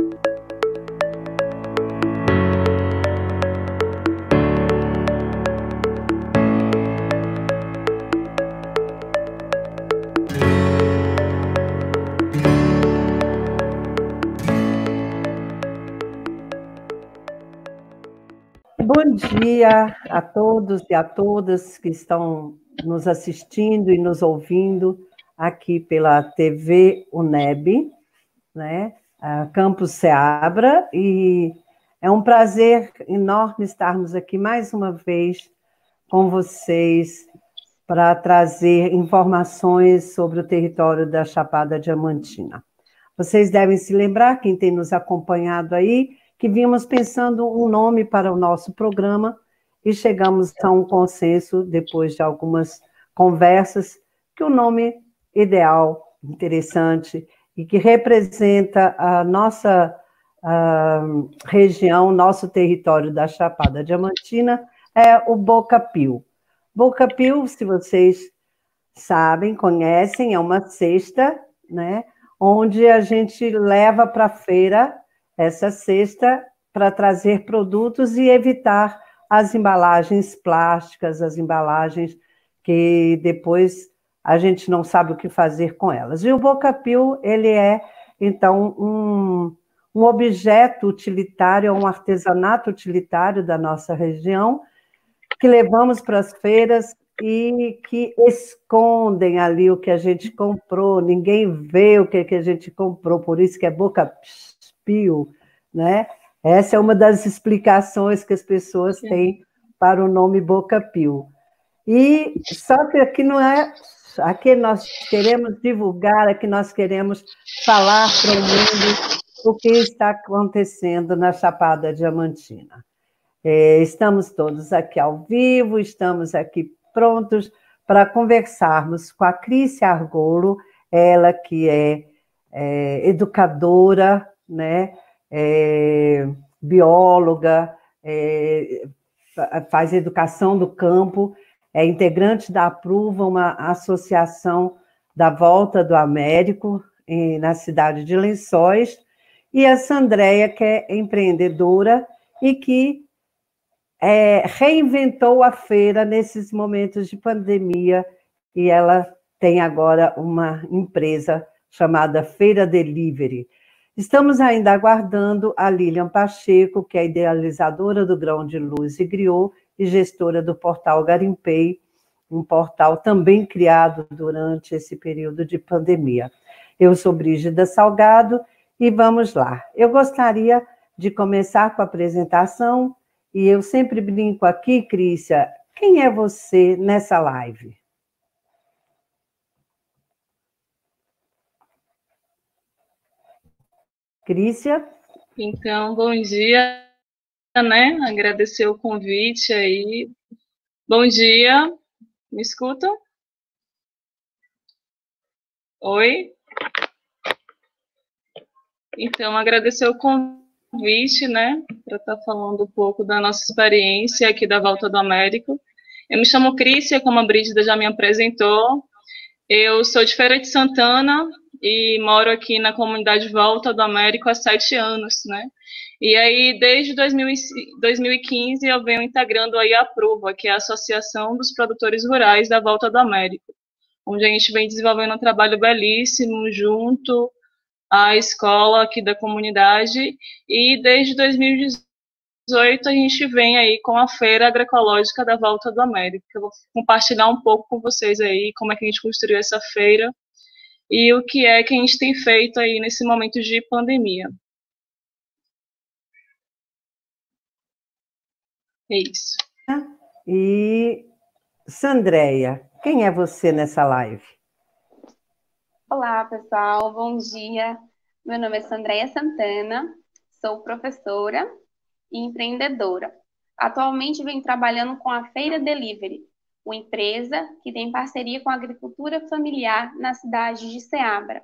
Bom dia a todos e a todas que estão nos assistindo e nos ouvindo aqui pela TV UNEB, né? Campus Seabra, e é um prazer enorme estarmos aqui mais uma vez com vocês para trazer informações sobre o território da Chapada Diamantina. Vocês devem se lembrar, quem tem nos acompanhado aí, que vimos pensando um nome para o nosso programa e chegamos a um consenso, depois de algumas conversas, que o nome ideal, interessante e que representa a nossa região, nosso território da Chapada Diamantina, é o Boca-Pio. Boca-Pio, se vocês sabem, conhecem, é uma cesta, né, onde a gente leva para a feira essa cesta para trazer produtos e evitar as embalagens plásticas, as embalagens que depois a gente não sabe o que fazer com elas. E o Boca-Pio, ele é, então, um objeto utilitário, um artesanato utilitário da nossa região, que levamos para as feiras e que escondem ali o que a gente comprou, ninguém vê o que a gente comprou, por isso que é Boca-Pio, né? Essa é uma das explicações que as pessoas têm para o nome Boca-Pio. E só que aqui não é, aqui nós queremos divulgar, aqui nós queremos falar para o mundo o que está acontecendo na Chapada Diamantina. Estamos todos aqui ao vivo, estamos aqui prontos para conversarmos com a Crícia Argolo, ela que é educadora, né, bióloga, faz educação do campo, é integrante da Apruva, uma associação da Volta do Américo, na cidade de Lençóis, e a Sandréia, que é empreendedora e que reinventou a feira nesses momentos de pandemia, e ela tem agora uma empresa chamada Feira Delivery. Estamos ainda aguardando a Lilian Pacheco, que é idealizadora do Grão de Luz e Griot e gestora do portal Garimpei, um portal também criado durante esse período de pandemia. Eu sou Brígida Salgado e vamos lá. Eu gostaria de começar com a apresentação e eu sempre brinco aqui, Crícia, quem é você nessa live? Crícia? Então, bom dia, né? Agradecer o convite aí. Bom dia, me escutam? Oi? Então, agradecer o convite, né? Para estar falando um pouco da nossa experiência aqui da Volta do Américo. Eu me chamo Crícia, como a Brígida já me apresentou. Eu sou de Feira de Santana e moro aqui na comunidade Volta do Américo há 7 anos, né? E aí, desde 2015, eu venho integrando aí a Apruva, que é a Associação dos Produtores Rurais da Volta do Américo, onde a gente vem desenvolvendo um trabalho belíssimo junto à escola aqui da comunidade, e desde 2018 a gente vem aí com a Feira Agroecológica da Volta do Américo, que eu vou compartilhar um pouco com vocês aí, como é que a gente construiu essa feira, e o que é que a gente tem feito aí nesse momento de pandemia. É isso. E Sandréia, quem é você nessa live? Olá, pessoal, bom dia. Meu nome é Sandréia Santana, sou professora e empreendedora. Atualmente venho trabalhando com a Feira Delivery, uma empresa que tem parceria com a agricultura familiar na cidade de Seabra.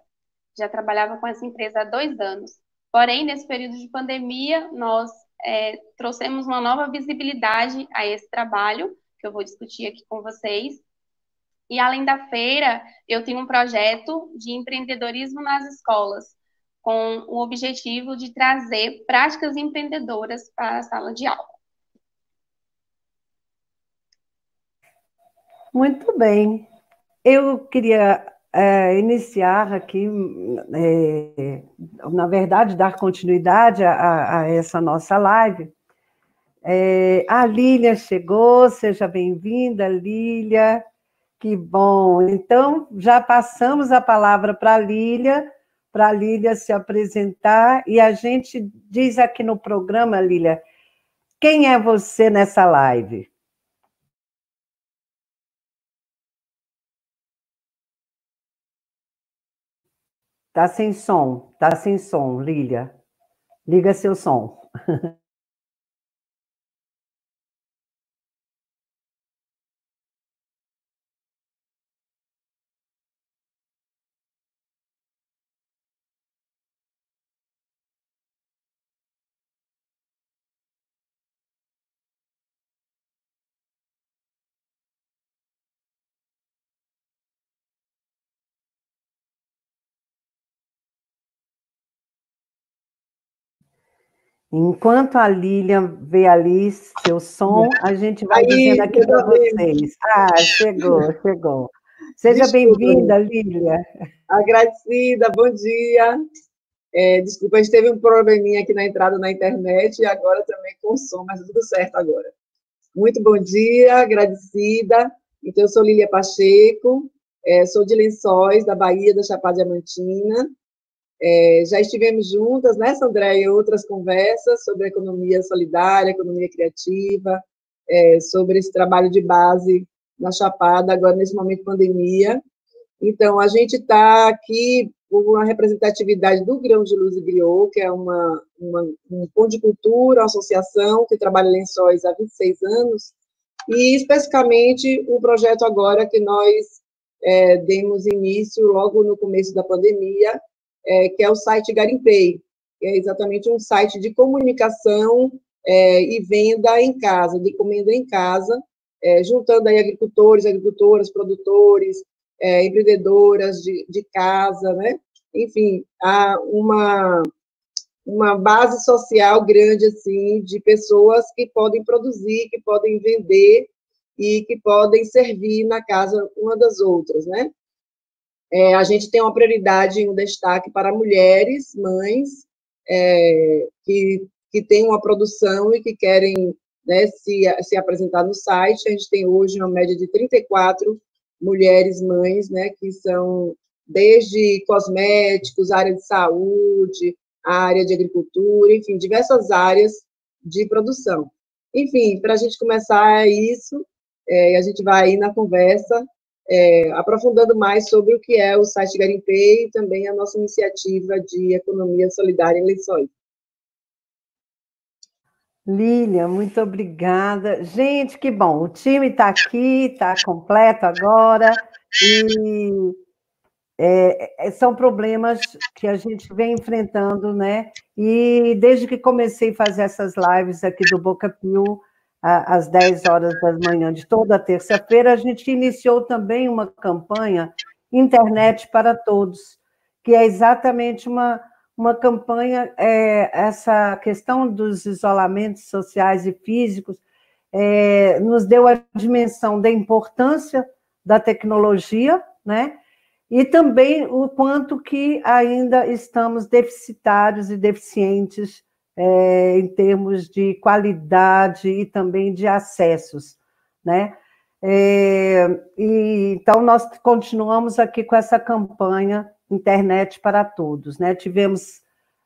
Já trabalhava com essa empresa há 2 anos. Porém, nesse período de pandemia, nós trouxemos uma nova visibilidade a esse trabalho, que eu vou discutir aqui com vocês. E, além da feira, eu tenho um projeto de empreendedorismo nas escolas, com o objetivo de trazer práticas empreendedoras para a sala de aula. Muito bem. Eu queria iniciar aqui, na verdade, dar continuidade a essa nossa live. A Lília chegou, seja bem-vinda, Lília. Que bom. Então, já passamos a palavra para a Lília se apresentar, e a gente diz aqui no programa, Lília, quem é você nessa live? Tá sem som, Lília. Liga seu som. Enquanto a Lilian vê ali seu som, a gente vai dizendo aqui para vocês. Chegou. Seja bem-vinda, Lilian. Agradecida, bom dia. Desculpa, a gente teve um probleminha aqui na entrada na internet e agora também com o som, mas tudo certo agora. Muito bom dia, agradecida. Então, eu sou Lília Pacheco, sou de Lençóis, da Bahia, da Chapada Diamantina. Já estivemos juntas, né, Sandré, em outras conversas sobre economia solidária, economia criativa, sobre esse trabalho de base na Chapada, agora nesse momento de pandemia. Então, a gente está aqui por uma representatividade do Grão de Luz e Griot, que é um ponto de cultura, uma associação que trabalha em Lençóis há 26 anos, e especificamente o projeto agora que nós demos início logo no começo da pandemia, que é o site Garimpei, que é exatamente um site de comunicação e venda em casa, de encomenda em casa, juntando aí agricultores, agricultoras, produtores, empreendedoras de casa, né? Enfim, há uma base social grande, assim, de pessoas que podem produzir, que podem vender e que podem servir na casa uma das outras, né? A gente tem uma prioridade, um destaque para mulheres, mães, que têm uma produção e que querem, né, se apresentar no site. A gente tem hoje uma média de 34 mulheres mães, né, que são desde cosméticos, área de saúde, área de agricultura, enfim, diversas áreas de produção. Enfim, para a gente começar isso, a gente vai aí na conversa, aprofundando mais sobre o que é o site Garimpei e também a nossa iniciativa de economia solidária em Lençóis. Lilian, muito obrigada. Gente, que bom, o time está aqui, está completo agora, e são problemas que a gente vem enfrentando, né? E desde que comecei a fazer essas lives aqui do Boca Pio, às 10 horas da manhã de toda terça-feira, a gente iniciou também uma campanha Internet para Todos, que é exatamente uma campanha, essa questão dos isolamentos sociais e físicos nos deu a dimensão da importância da tecnologia, né? E também o quanto que ainda estamos deficitários e deficientes em termos de qualidade e também de acessos, né? Então, nós continuamos aqui com essa campanha Internet para Todos, né? Tivemos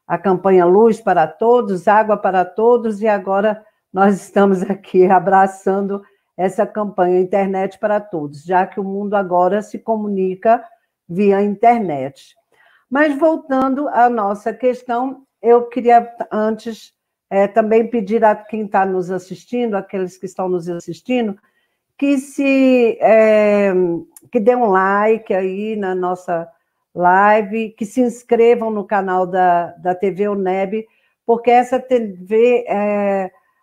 a campanha Luz para Todos, Água para Todos, e agora nós estamos aqui abraçando essa campanha Internet para Todos, já que o mundo agora se comunica via internet. Mas, voltando à nossa questão, eu queria, antes, também pedir a quem está nos assistindo, aqueles que estão nos assistindo, que dê um like aí na nossa live, que se inscrevam no canal da TV UNEB, porque essa TV,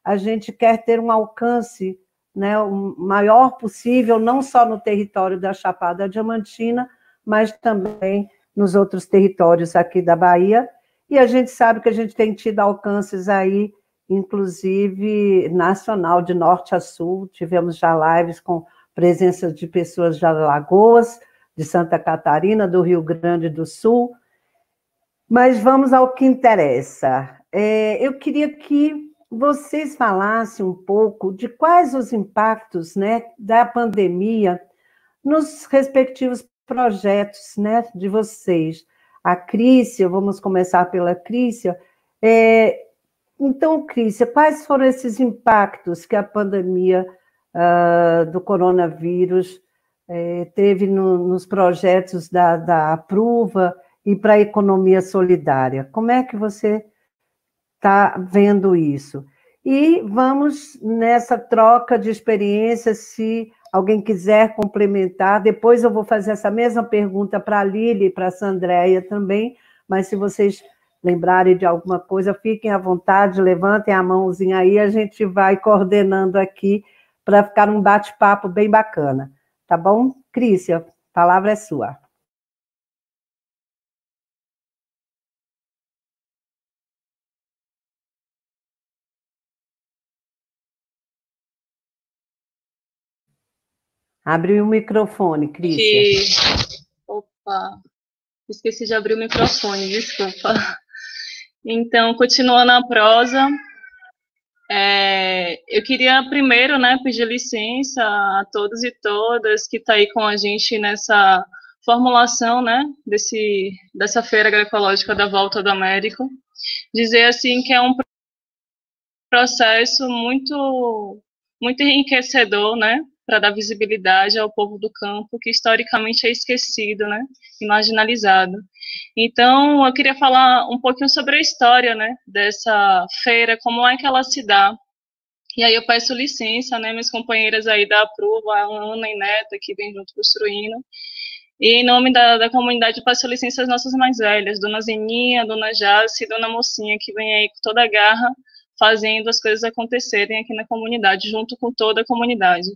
a gente quer ter um alcance, né, o maior possível, não só no território da Chapada Diamantina, mas também nos outros territórios aqui da Bahia, e a gente sabe que a gente tem tido alcances aí, inclusive nacional, de norte a sul. Tivemos já lives com presença de pessoas de Alagoas, de Santa Catarina, do Rio Grande do Sul. Mas vamos ao que interessa. Eu queria que vocês falassem um pouco de quais os impactos, né, da pandemia nos respectivos projetos, né, de vocês. A Crícia, vamos começar pela Crícia. Então, Crícia, quais foram esses impactos que a pandemia do coronavírus teve nos projetos da Apruva e para a economia solidária? Como é que você está vendo isso? E vamos nessa troca de experiências, se alguém quiser complementar. Depois eu vou fazer essa mesma pergunta para a Lili e para a Sandréia também, mas se vocês lembrarem de alguma coisa, fiquem à vontade, levantem a mãozinha aí, a gente vai coordenando aqui para ficar um bate-papo bem bacana. Tá bom? Crícia, a palavra é sua. Abre o microfone, Crícia. Opa, esqueci de abrir o microfone, desculpa. Então, continuando a prosa, eu queria primeiro, né, pedir licença a todos e todas que estão aí com a gente nessa formulação, né, dessa Feira Agroecológica da Volta do Américo, dizer assim que é um processo muito, muito enriquecedor, né, para dar visibilidade ao povo do campo, que historicamente é esquecido, né, e marginalizado. Então, eu queria falar um pouquinho sobre a história, né, dessa feira, como é que ela se dá. E aí eu peço licença, né, minhas companheiras aí da Apruva, a Ana e Neta, que vem junto construindo, e em nome da comunidade, eu peço licença às nossas mais velhas, Dona Zeninha, Dona Jace e Dona Mocinha, que vem aí com toda a garra, fazendo as coisas acontecerem aqui na comunidade, junto com toda a comunidade.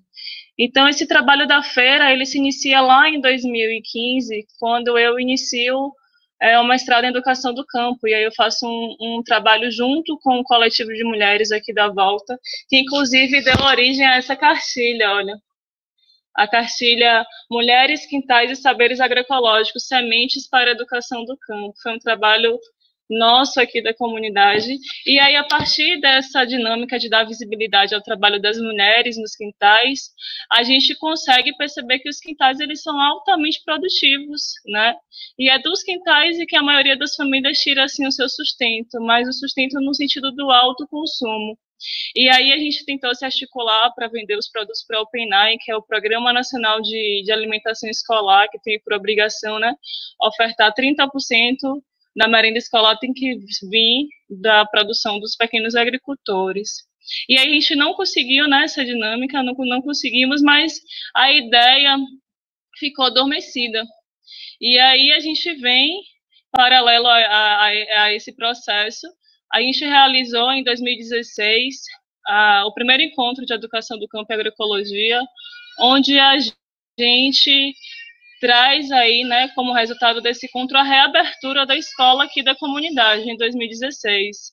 Então, esse trabalho da feira, ele se inicia lá em 2015, quando eu inicio o mestrado em Educação do Campo, e aí eu faço um trabalho junto com o coletivo de mulheres aqui da Volta, que inclusive deu origem a essa cartilha, olha, a cartilha Mulheres, Quintais e Saberes Agroecológicos, Sementes para a Educação do Campo. Foi um trabalho nosso aqui da comunidade, e aí a partir dessa dinâmica de dar visibilidade ao trabalho das mulheres nos quintais, a gente consegue perceber que os quintais eles são altamente produtivos, né, e é dos quintais e que a maioria das famílias tira assim o seu sustento, mas o sustento no sentido do alto consumo. E aí a gente tentou se articular para vender os produtos para o PNAE, que é o Programa Nacional de Alimentação Escolar, que tem por obrigação, né, ofertar 30% da merenda escolar tem que vir da produção dos pequenos agricultores. E aí a gente não conseguiu, né, essa dinâmica, não conseguimos, mas a ideia ficou adormecida. E aí a gente vem, paralelo a esse processo, a gente realizou em 2016 o primeiro encontro de educação do campo e agroecologia, onde a gente traz aí, né, como resultado desse encontro, a reabertura da escola aqui da comunidade, em 2016.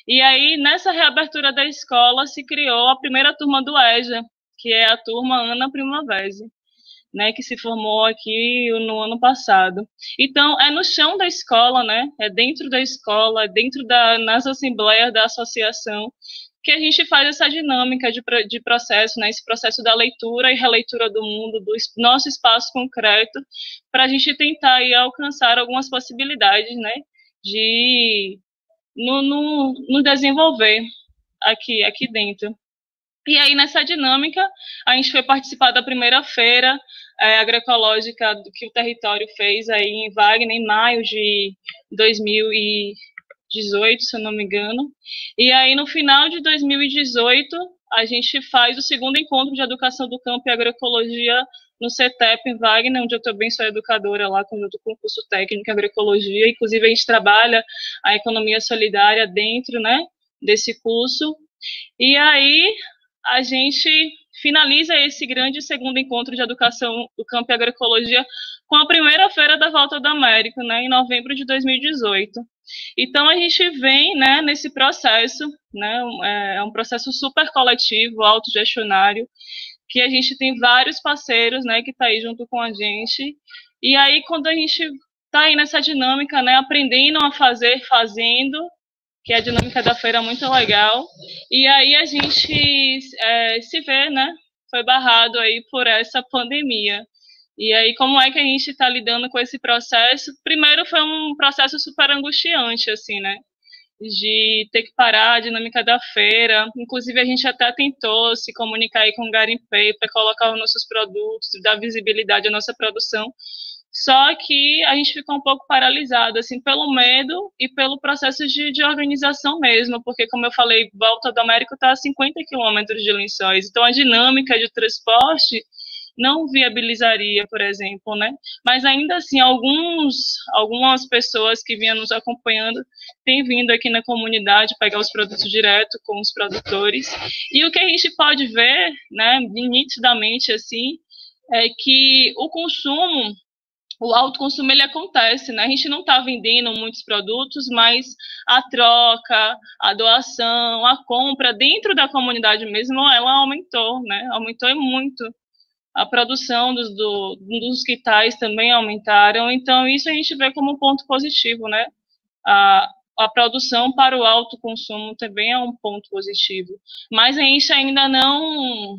E aí, nessa reabertura da escola, se criou a primeira turma do EJA, que é a turma Ana Primavesi, né, que se formou aqui no ano passado. Então, é no chão da escola, né, é dentro da escola, nas assembleias da associação, que a gente faz essa dinâmica de processo, né, esse processo da leitura e releitura do mundo, do nosso espaço concreto, para a gente tentar aí alcançar algumas possibilidades, né, de no desenvolver aqui dentro. E aí, nessa dinâmica, a gente foi participar da primeira feira agroecológica que o território fez aí em Wagner, em maio de 2018, se eu não me engano. E aí, no final de 2018, a gente faz o segundo encontro de educação do campo e agroecologia no CETEP em Wagner, onde eu também sou educadora lá, junto com o curso técnico em agroecologia. Inclusive, a gente trabalha a economia solidária dentro, né, desse curso. E aí, a gente finaliza esse grande segundo encontro de educação do campo e agroecologia com a primeira feira da Volta do Américo, né, em novembro de 2018. Então, a gente vem, né, nesse processo, né, é um processo super coletivo, autogestionário, que a gente tem vários parceiros, né, que estão aí junto com a gente. E aí, quando a gente está aí nessa dinâmica, né, aprendendo a fazer, fazendo, que a dinâmica da feira é muito legal, e aí a gente se vê, né, foi barrado aí por essa pandemia. E aí, como é que a gente está lidando com esse processo? Primeiro, foi um processo super angustiante, assim, né? De ter que parar a dinâmica da feira. Inclusive, a gente até tentou se comunicar aí com o Garimpeiro para colocar os nossos produtos, dar visibilidade à nossa produção. Só que a gente ficou um pouco paralisado, assim, pelo medo e pelo processo de organização mesmo, porque, como eu falei, Volta do Américo está a 50 quilômetros de Lençóis. Então, a dinâmica de transporte não viabilizaria, por exemplo, né? Mas ainda assim, algumas pessoas que vinham nos acompanhando têm vindo aqui na comunidade pegar os produtos direto com os produtores. E o que a gente pode ver, né, nitidamente, assim, é que o alto consumo, ele acontece, né? A gente não está vendendo muitos produtos, mas a troca, a doação, a compra dentro da comunidade mesmo, ela aumentou, né? Aumentou muito. A produção dos quitais também aumentaram, então isso a gente vê como um ponto positivo, né? A produção para o alto consumo também é um ponto positivo, mas a gente ainda não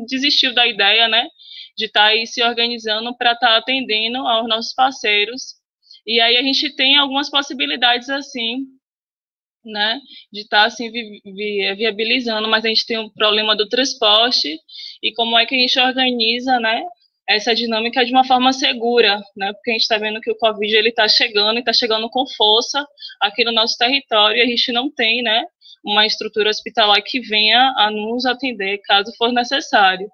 desistiu da ideia, né, de estar aí se organizando para estar atendendo aos nossos parceiros, e aí a gente tem algumas possibilidades assim, né, de estar assim viabilizando, mas a gente tem um problema do transporte e como é que a gente organiza, né, essa dinâmica de uma forma segura, né, porque a gente está vendo que o Covid ele está chegando e está chegando com força aqui no nosso território e a gente não tem, né, uma estrutura hospitalar que venha a nos atender caso for necessário.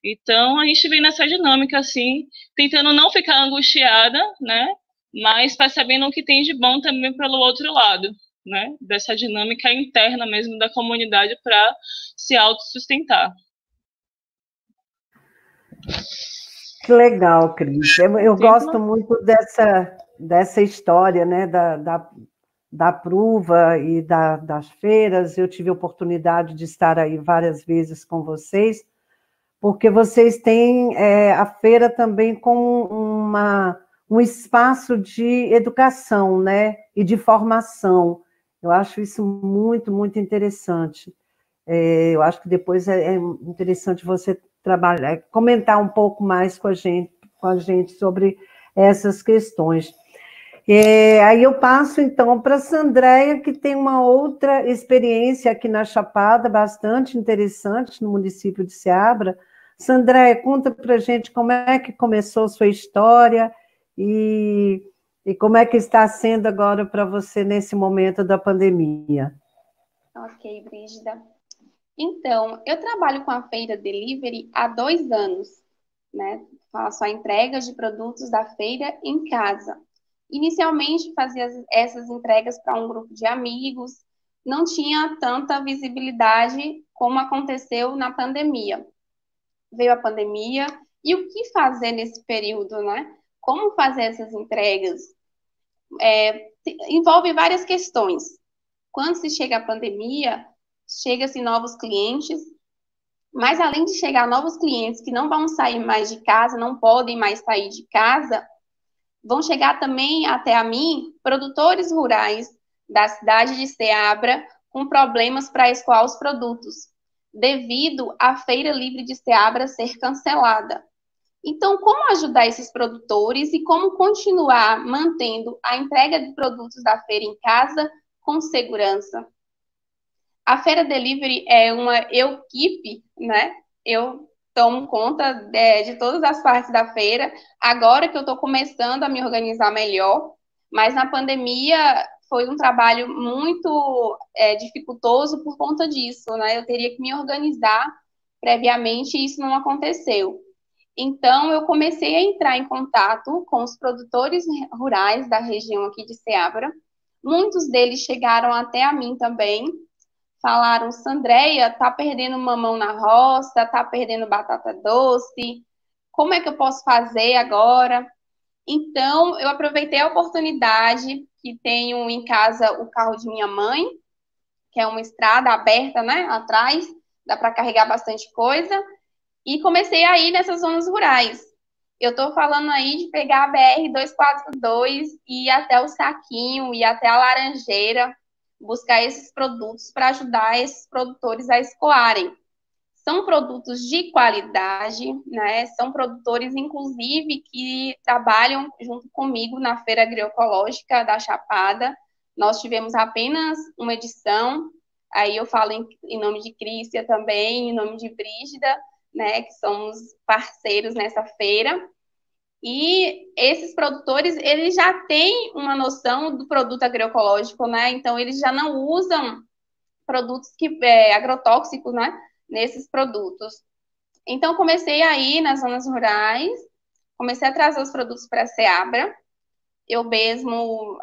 Então a gente vem nessa dinâmica assim, tentando não ficar angustiada, né, mas percebendo o que tem de bom também pelo outro lado, né, dessa dinâmica interna mesmo da comunidade para se autossustentar. Que legal, Cris. Eu gosto muito dessa história, né, da Pruva e das feiras. Eu tive a oportunidade de estar aí várias vezes com vocês, porque vocês têm a feira também como um espaço de educação, né, e de formação. Eu acho isso muito, muito interessante. Eu acho que depois é interessante você trabalhar, comentar um pouco mais com a gente sobre essas questões. Aí eu passo, então, para a Sandréia, que tem uma outra experiência aqui na Chapada, bastante interessante, no município de Ceabra. Sandréia, conta para a gente como é que começou a sua história e como é que está sendo agora para você nesse momento da pandemia. Ok, Brígida. Então, eu trabalho com a Feira Delivery há 2 anos, né? Faço a entrega de produtos da feira em casa. Inicialmente, fazia essas entregas para um grupo de amigos, não tinha tanta visibilidade como aconteceu na pandemia. Veio a pandemia, e o que fazer nesse período, né? Como fazer essas entregas? Envolve várias questões. Quando se chega a pandemia, chega-se novos clientes, mas além de chegar novos clientes que não vão sair mais de casa, não podem mais sair de casa, vão chegar também até a mim produtores rurais da cidade de Ceabra com problemas para escoar os produtos, devido à Feira Livre de Ceabra ser cancelada. Então, como ajudar esses produtores e como continuar mantendo a entrega de produtos da feira em casa com segurança? A Feira Delivery é uma equipe, né? Eu tomo conta de todas as partes da feira. Agora que eu estou começando a me organizar melhor, mas na pandemia foi um trabalho muito dificultoso por conta disso, né? Eu teria que me organizar previamente e isso não aconteceu. Então, eu comecei a entrar em contato com os produtores rurais da região aqui de Ceabra. Muitos deles chegaram até a mim também, falaram, Sandreia, tá perdendo mamão na roça, tá perdendo batata doce, como é que eu posso fazer agora? Então, eu aproveitei a oportunidade que tenho em casa o carro de minha mãe, que é uma estrada aberta, né, atrás, dá para carregar bastante coisa, e comecei a ir nessas zonas rurais. Eu estou falando aí de pegar a BR-242 e ir até o Saquinho, ir até a Laranjeira, buscar esses produtos para ajudar esses produtores a escoarem. São produtos de qualidade, né? São produtores, inclusive, que trabalham junto comigo na Feira Agroecológica da Chapada. Nós tivemos apenas uma edição, aí eu falo em nome de Crícia também, em nome de Brígida, né? Que somos parceiros nessa feira. E esses produtores, eles já têm uma noção do produto agroecológico, né? Então, eles já não usam produtos agrotóxicos, né? Nesses produtos. Então, comecei a ir nas zonas rurais, comecei a trazer os produtos para a Seabra. Eu mesmo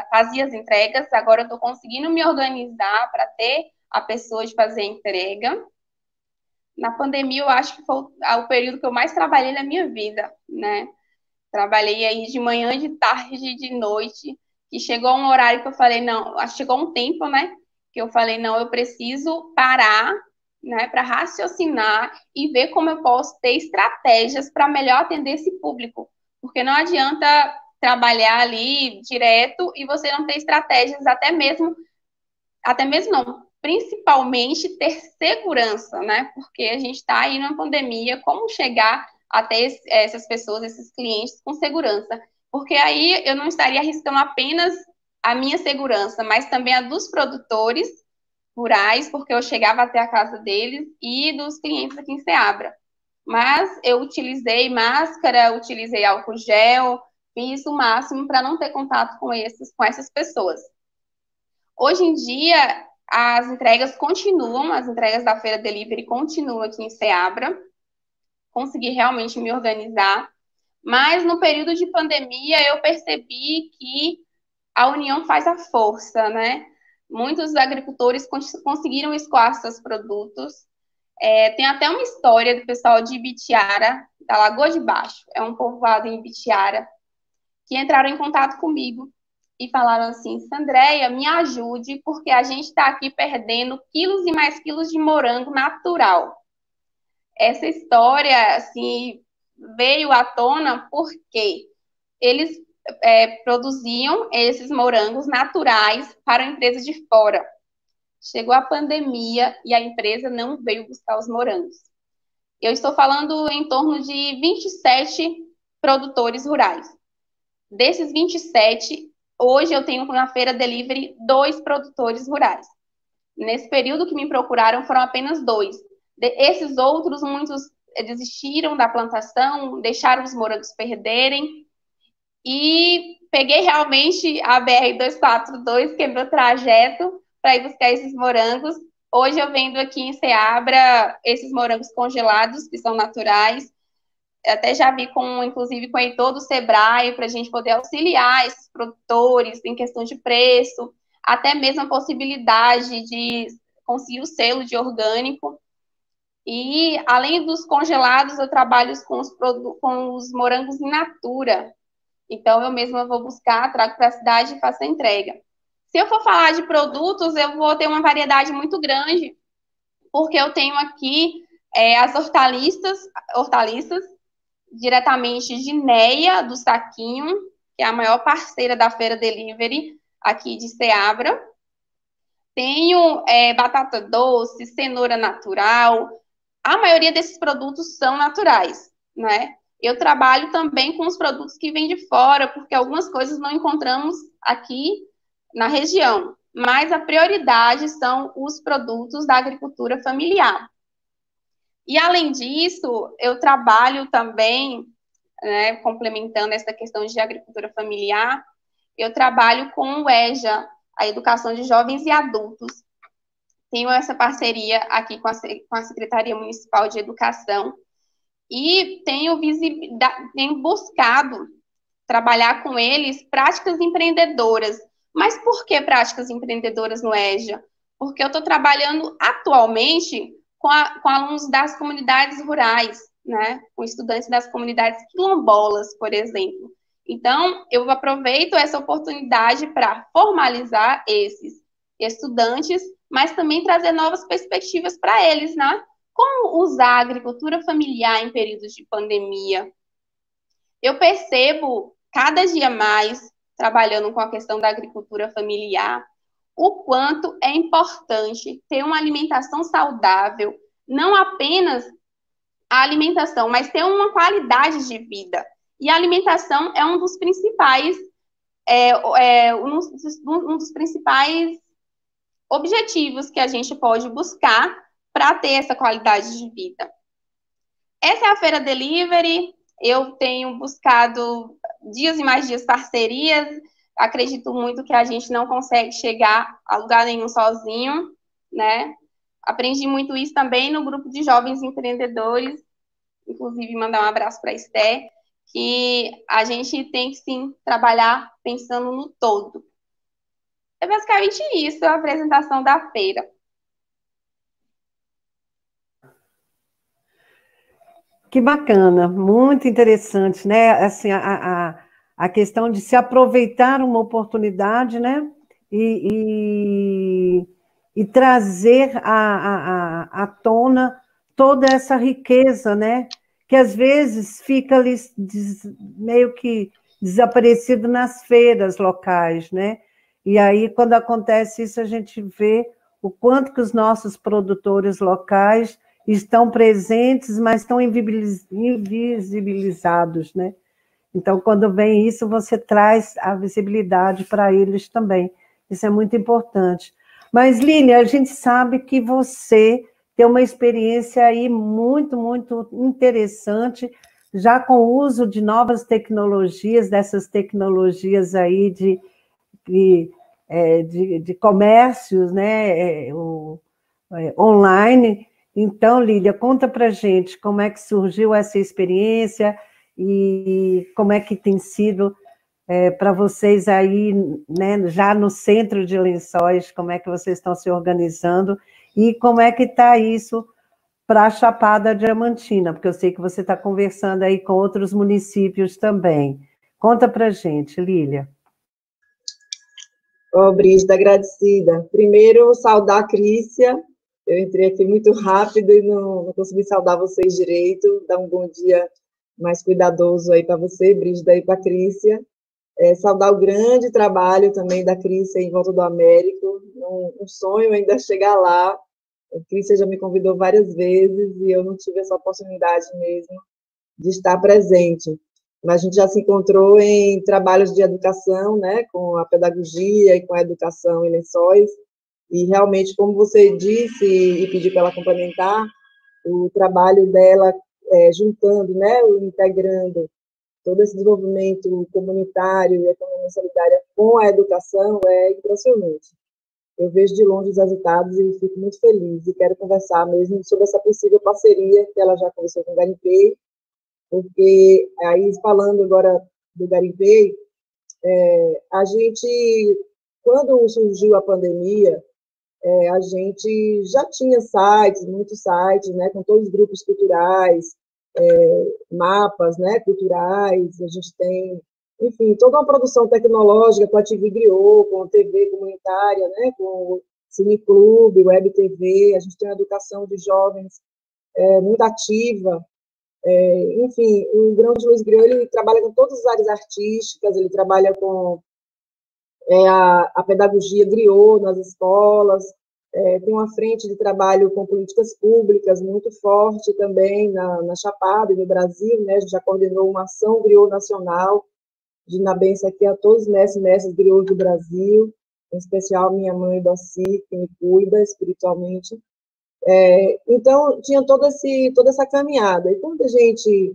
fazia as entregas, agora eu estou conseguindo me organizar para ter a pessoa de fazer a entrega. Na pandemia, eu acho que foi o período que eu mais trabalhei na minha vida, né? Trabalhei aí de manhã, de tarde, de noite, e chegou um horário que eu falei, não, chegou um tempo, né? Que eu falei, não, eu preciso parar, né, para raciocinar e ver como eu posso ter estratégias para melhor atender esse público. Porque não adianta trabalhar ali direto e você não ter estratégias, até mesmo não, principalmente ter segurança, né? Porque a gente está aí numa pandemia, como chegar até essas pessoas, esses clientes com segurança? Porque aí eu não estaria arriscando apenas a minha segurança, mas também a dos produtores rurais, porque eu chegava até a casa deles, e dos clientes aqui em Seabra. Mas eu utilizei máscara, utilizei álcool gel, fiz o máximo para não ter contato com essas pessoas. Hoje em dia, as entregas continuam, as entregas da Feira Delivery continuam aqui em Seabra. Consegui realmente me organizar. Mas no período de pandemia, eu percebi que a união faz a força, né? Muitos agricultores conseguiram escoar seus produtos. Tem até uma história do pessoal de Ibitiara, da Lagoa de Baixo, é um povoado em Ibitiara, que entraram em contato comigo e falaram assim, Sandreia, me ajude, porque a gente está aqui perdendo quilos e mais quilos de morango natural. Essa história, assim, veio à tona porque eles produziam esses morangos naturais para empresas de fora. Chegou a pandemia e a empresa não veio buscar os morangos. Eu estou falando em torno de 27 produtores rurais. Desses 27, hoje eu tenho na Feira Delivery 2 produtores rurais. Nesse período que me procuraram, foram apenas 2. Esses outros, muitos desistiram da plantação, deixaram os morangos perderem. E peguei realmente a BR-242, que é meu trajeto, para ir buscar esses morangos. Hoje eu vendo aqui em Seabra esses morangos congelados, que são naturais. Até já vi, inclusive, com o Heitor do Sebrae, para a gente poder auxiliar esses produtores em questão de preço, até mesmo a possibilidade de conseguir o selo de orgânico. E, além dos congelados, eu trabalho com os morangos in natura. Então, eu mesma vou buscar, trago para a cidade e faço a entrega. Se eu for falar de produtos, eu vou ter uma variedade muito grande, porque eu tenho aqui as hortaliças, diretamente de Neia, do Saquinho, que é a maior parceira da Feira Delivery aqui de Seabra. Tenho batata doce, cenoura natural. A maioria desses produtos são naturais, né? Eu trabalho também com os produtos que vêm de fora, porque algumas coisas não encontramos aqui na região. Mas a prioridade são os produtos da agricultura familiar. E, além disso, eu trabalho também, né, complementando essa questão de agricultura familiar, eu trabalho com o EJA, a Educação de Jovens e Adultos. Tenho essa parceria aqui com a Secretaria Municipal de Educação e tenho buscado trabalhar com eles práticas empreendedoras. Mas por que práticas empreendedoras no EJA? porque eu estou trabalhando atualmente com alunos das comunidades rurais, né? Com estudantes das comunidades quilombolas, por exemplo. Então, eu aproveito essa oportunidade para formalizar esses estudantes, mas também trazer novas perspectivas para eles, né? Como usar a agricultura familiar em períodos de pandemia? Eu percebo cada dia mais, trabalhando com a questão da agricultura familiar, o quanto é importante ter uma alimentação saudável, não apenas a alimentação, mas ter uma qualidade de vida. E a alimentação é um dos principais, um dos principais objetivos que a gente pode buscar para ter essa qualidade de vida. Essa é a Feira Delivery. Eu tenho buscado dias e mais dias parcerias. Acredito muito que a gente não consegue chegar a lugar nenhum sozinho, né? Aprendi muito isso também no grupo de jovens empreendedores, inclusive mandar um abraço para a Esté, que a gente tem que, sim, trabalhar pensando no todo. É basicamente isso, a apresentação da feira. Que bacana, muito interessante, né? Assim, a questão de se aproveitar uma oportunidade, né? E trazer à tona toda essa riqueza, né? Que às vezes fica ali meio que desaparecido nas feiras locais, né? E aí, quando acontece isso, a gente vê o quanto que os nossos produtores locais estão presentes, mas estão invisibilizados, né? Então, quando vem isso, você traz a visibilidade para eles também. Isso é muito importante. Mas, Lília, a gente sabe que você tem uma experiência aí muito, muito interessante, já com o uso de novas tecnologias, dessas tecnologias aí de comércios, né, online. Então, Lília, conta para a gente como é que surgiu essa experiência e como é que tem sido para vocês aí, né, já no centro de Lençóis, como é que vocês estão se organizando e como é que está isso para a Chapada Diamantina, porque eu sei que você está conversando aí com outros municípios também. Conta para a gente, Lília. Brígida, agradecida. Primeiro, saudar a Crícia. Eu entrei aqui muito rápido e não consegui saudar vocês direito. Dar um bom dia mais cuidadoso aí para você, Brígida, e para a Crícia. Saudar o grande trabalho também da Crícia em Volta do Américo. Um sonho ainda chegar lá. A Crícia já me convidou várias vezes e eu não tive essa oportunidade mesmo de estar presente. Mas a gente já se encontrou em trabalhos de educação, né, com a pedagogia e com a educação em Lençóis, e realmente, como você disse e pediu para ela complementar, o trabalho dela juntando, né, integrando todo esse desenvolvimento comunitário e economia solidária com a educação é impressionante. Eu vejo de longe os resultados e fico muito feliz, e quero conversar mesmo sobre essa possível parceria que ela já conversou com o Garimpei, porque aí, falando agora do Garimpei, a gente, quando surgiu a pandemia, a gente já tinha sites, muitos sites, né, com todos os grupos culturais, mapas, né, culturais, a gente tem, enfim, toda uma produção tecnológica com a TV Griot, com a TV comunitária, né, com o Cineclube, Web TV, a gente tem uma educação de jovens muito ativa. Enfim, o Grão de Luiz Griot, ele trabalha com todas as áreas artísticas, ele trabalha com a pedagogia Griot nas escolas, tem uma frente de trabalho com políticas públicas muito forte também na Chapada e no Brasil, né? A gente já coordenou uma ação Griot nacional, de na benção aqui a todos os mestres e mestras Griot do Brasil, em especial minha mãe Doci, que me cuida espiritualmente. Então, tinha toda essa caminhada. E quando a gente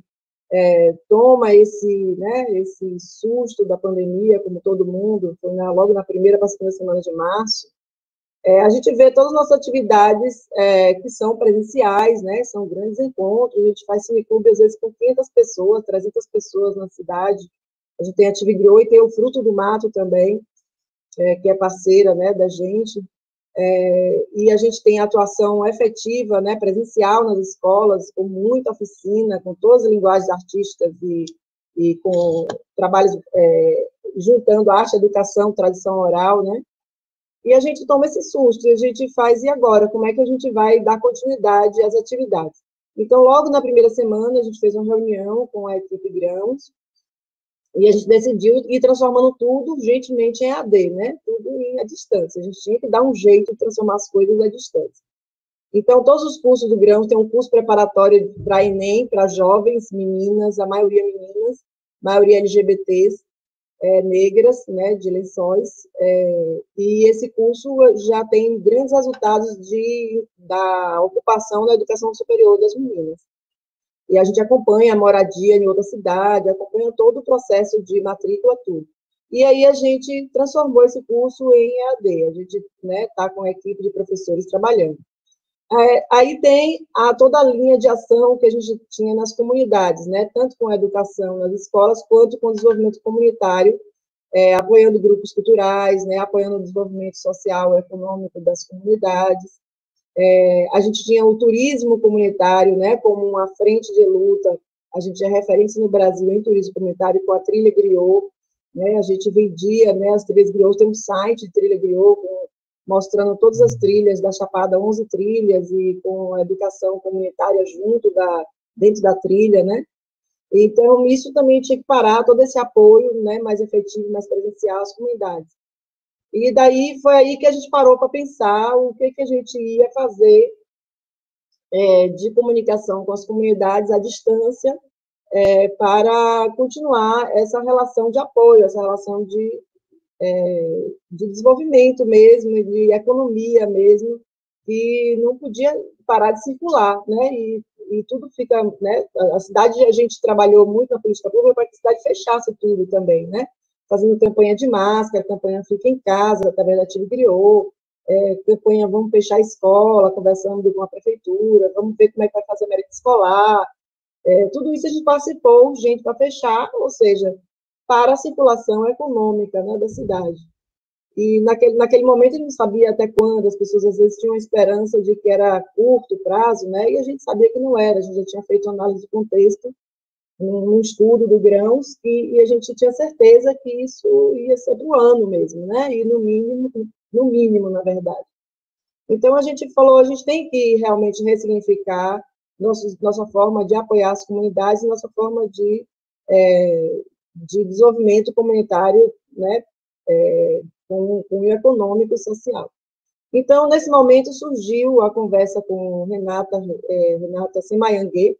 toma esse susto da pandemia, como todo mundo, foi logo na primeira para a segunda semana de março, a gente vê todas as nossas atividades que são presenciais, né, são grandes encontros, a gente faz cineclube, às vezes, com 500 pessoas, 300 pessoas na cidade, a gente tem a TV Griot e tem o Fruto do Mato também, que é parceira, né, da gente, E a gente tem atuação efetiva, né, presencial nas escolas, com muita oficina, com todas as linguagens artísticas e com trabalhos juntando arte, educação, tradição oral, né? E a gente toma esse susto, e a gente faz, e agora? Como é que a gente vai dar continuidade às atividades? Então, logo na primeira semana, a gente fez uma reunião com a equipe Grãos, e a gente decidiu ir transformando tudo urgentemente em AD, né? Tudo à distância. A gente tinha que dar um jeito de transformar as coisas à distância. Então, todos os cursos do Grãos têm um curso preparatório para Enem, para jovens, meninas, a maioria LGBTs, negras, né, de Lençóis, e esse curso já tem grandes resultados da ocupação da educação superior das meninas. E a gente acompanha a moradia em outra cidade, acompanha todo o processo de matrícula, tudo. E aí a gente transformou esse curso em EAD, a gente está com a equipe de professores trabalhando. Aí tem toda a linha de ação que a gente tinha nas comunidades, né, tanto com a educação nas escolas, quanto com o desenvolvimento comunitário, apoiando grupos culturais, né, apoiando o desenvolvimento social e econômico das comunidades. A gente tinha o turismo comunitário, né, como uma frente de luta. A gente é referência no Brasil em turismo comunitário com a Trilha Griot, né, a gente vendia, né, as trilhas Griot, tem um site de Trilha Griot mostrando todas as trilhas da Chapada, 11 trilhas, e com a educação comunitária dentro da trilha, né. Então, isso também tinha que parar, todo esse apoio, né, mais efetivo, mais presencial às comunidades. E daí foi aí que a gente parou para pensar o que a gente ia fazer de comunicação com as comunidades à distância para continuar essa relação de apoio, essa relação de desenvolvimento mesmo, de economia mesmo, que não podia parar de circular, né? E tudo fica, né? A cidade, a gente trabalhou muito na política pública para que a cidade fechasse tudo também, né? Fazendo campanha de máscara, campanha Fica em Casa, através da Trilha Griot, campanha Vamos Fechar a Escola, conversando com a prefeitura, vamos ver como é que vai fazer a merenda escolar. Tudo isso a gente participou, gente, para fechar, ou seja, para a circulação econômica, né, da cidade. E naquele momento a gente não sabia até quando, as pessoas às vezes tinham a esperança de que era curto prazo, né, e a gente sabia que não era, a gente já tinha feito análise de contexto, num estudo do Grãos, e a gente tinha certeza que isso ia ser para o ano mesmo, né, e no mínimo, na verdade. Então a gente falou, a gente tem que realmente ressignificar nossa forma de apoiar as comunidades, nossa forma de desenvolvimento comunitário, né, com cunho econômico e social. Então, nesse momento, surgiu a conversa com Renata Semayangue,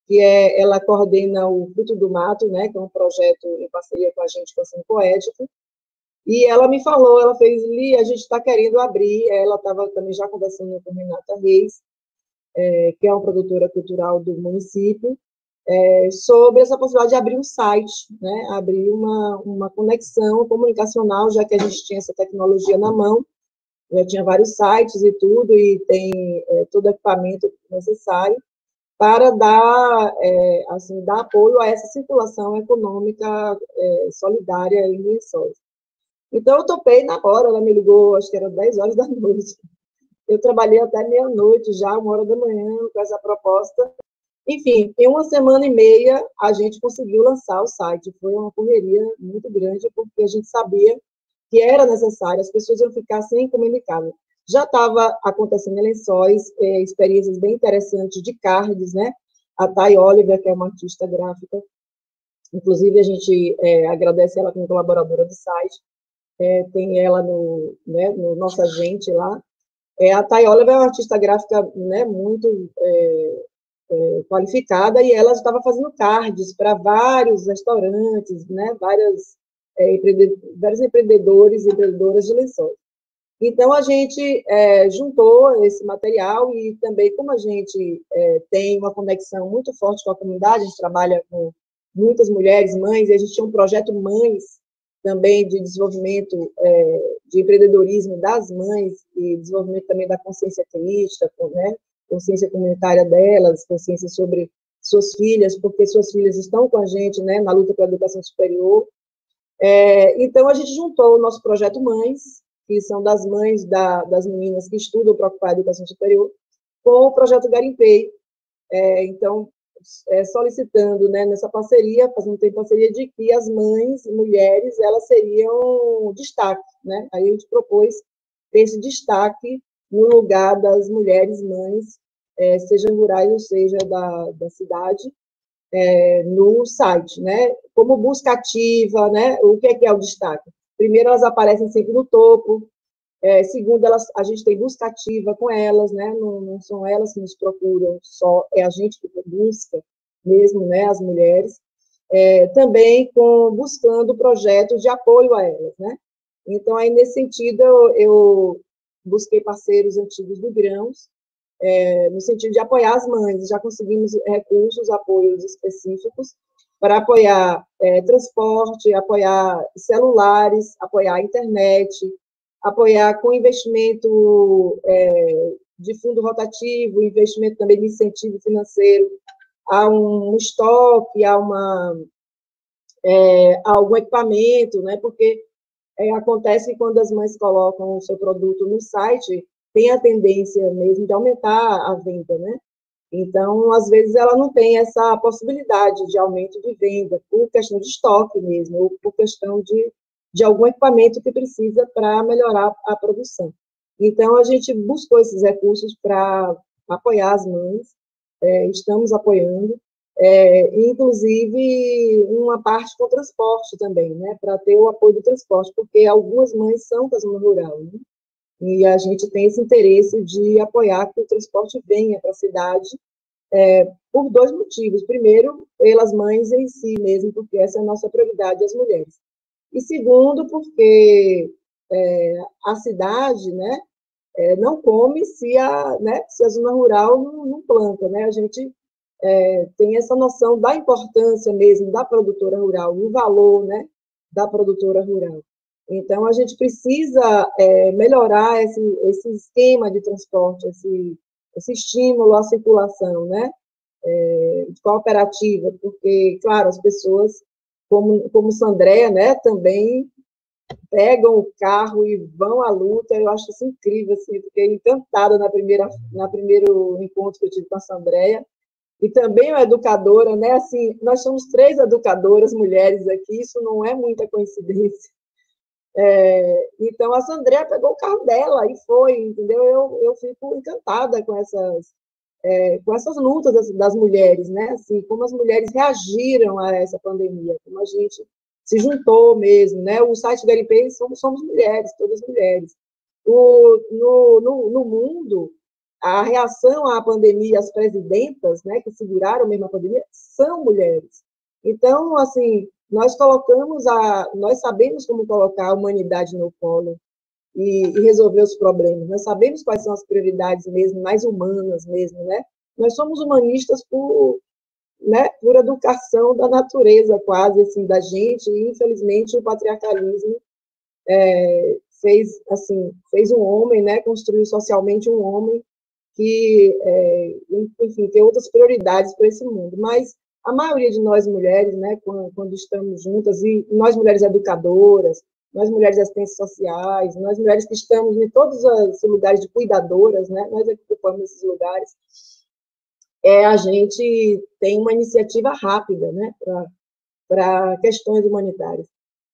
que ela coordena o Fruto do Mato, né, que é um projeto em parceria com a gente, com a Ação Poética, e ela me falou, ela fez, Li, a gente está querendo abrir, ela estava também já conversando com Renata Reis, que é uma produtora cultural do município, sobre essa possibilidade de abrir um site, né, abrir uma conexão comunicacional, já que a gente tinha essa tecnologia na mão, já tinha vários sites e tudo, e tem todo o equipamento necessário para dar apoio a essa circulação econômica solidária em Lençóis. Então, eu topei na hora, ela me ligou, acho que era 10 horas da noite. Eu trabalhei até meia-noite já, 1h da manhã, com essa proposta. Enfim, em 1 semana e meia, a gente conseguiu lançar o site. Foi uma correria muito grande, porque a gente sabia que era necessário, as pessoas iam ficar sem comunicável. Já estava acontecendo em Lençóis, experiências bem interessantes de cards, né? A Thay Oliver, que é uma artista gráfica, inclusive a gente agradece ela como colaboradora do site, tem ela no nosso agente lá. A Thay Oliver é uma artista gráfica, né, muito qualificada, e ela estava fazendo cards para vários restaurantes, né, vários empreendedores e empreendedoras de Lençóis. Então, a gente juntou esse material, e também, como a gente tem uma conexão muito forte com a comunidade, a gente trabalha com muitas mulheres, mães, e a gente tinha um projeto Mães, também de desenvolvimento de empreendedorismo das mães, e desenvolvimento também da consciência crítica, né, consciência comunitária delas, consciência sobre suas filhas, porque suas filhas estão com a gente, né, na luta pela educação superior. Então, a gente juntou o nosso projeto Mães, que são das mães das meninas que estudam para ocupar a educação superior, com o projeto Garimpei. Então, solicitando, né, nessa parceria, fazendo parceria de que as mães, mulheres, elas seriam destaque, né? Aí a gente propôs esse destaque no lugar das mulheres mães, seja rurais ou seja da cidade, no site, né? Como busca ativa, né? O que é o destaque? Primeiro, elas aparecem sempre no topo. Segundo, a gente tem busca ativa com elas, né? Não são elas que nos procuram, só é a gente que busca mesmo, né? As mulheres. Também buscando projetos de apoio a elas, né? Então, aí, nesse sentido, eu busquei parceiros antigos do Grãos, no sentido de apoiar as mães. Já conseguimos recursos, apoios específicos para apoiar transporte, apoiar celulares, apoiar internet, apoiar com investimento de fundo rotativo, investimento também de incentivo financeiro, a um estoque, a algum equipamento, né? Porque acontece que quando as mães colocam o seu produto no site, tem a tendência mesmo de aumentar a venda, né? Então, às vezes, ela não tem essa possibilidade de aumento de venda, por questão de estoque mesmo, ou por questão de algum equipamento que precisa para melhorar a produção. Então, a gente buscou esses recursos para apoiar as mães, estamos apoiando, inclusive uma parte com transporte também, né, para ter o apoio do transporte, porque algumas mães são da zona rural, né, e a gente tem esse interesse de apoiar que o transporte venha para a cidade, por dois motivos. Primeiro, pelas mães em si mesmo, porque essa é a nossa prioridade, as mulheres. E segundo, porque a cidade, né, não come se a zona rural não planta, né? A gente tem essa noção da importância mesmo da produtora rural, o valor, né, da produtora rural. Então, a gente precisa melhorar esse esquema de transporte, esse estímulo à circulação, né, cooperativa, porque, claro, as pessoas, como Sandréia, né, também pegam o carro e vão à luta. Eu acho isso incrível, assim, fiquei encantada no primeiro encontro que eu tive com a Sandréia, e também uma educadora, né, assim, nós somos 3 educadoras mulheres aqui, isso não é muita coincidência. Então, a Sandréia pegou o carro dela e foi, entendeu? Eu fico encantada com essas lutas das mulheres, né? Assim, como as mulheres reagiram a essa pandemia, como a gente se juntou mesmo, né? O site do LP somos mulheres, todas mulheres. No mundo, a reação à pandemia, as presidentas, né, que seguraram mesmo a pandemia, são mulheres. Então, assim, nós sabemos como colocar a humanidade no colo e resolver os problemas. Nós sabemos quais são as prioridades mesmo, mais humanas mesmo, né? Nós somos humanistas por educação da natureza, quase, assim, da gente, e, infelizmente, o patriarcalismo fez um homem, né? Construiu socialmente um homem que, enfim, tem outras prioridades para esse mundo. Mas a maioria de nós mulheres, né, quando estamos juntas, e nós mulheres educadoras, nós mulheres assistentes sociais, nós mulheres que estamos em todos os lugares de cuidadoras, né, nós ocupamos esses lugares, a gente tem uma iniciativa rápida, né, para questões humanitárias.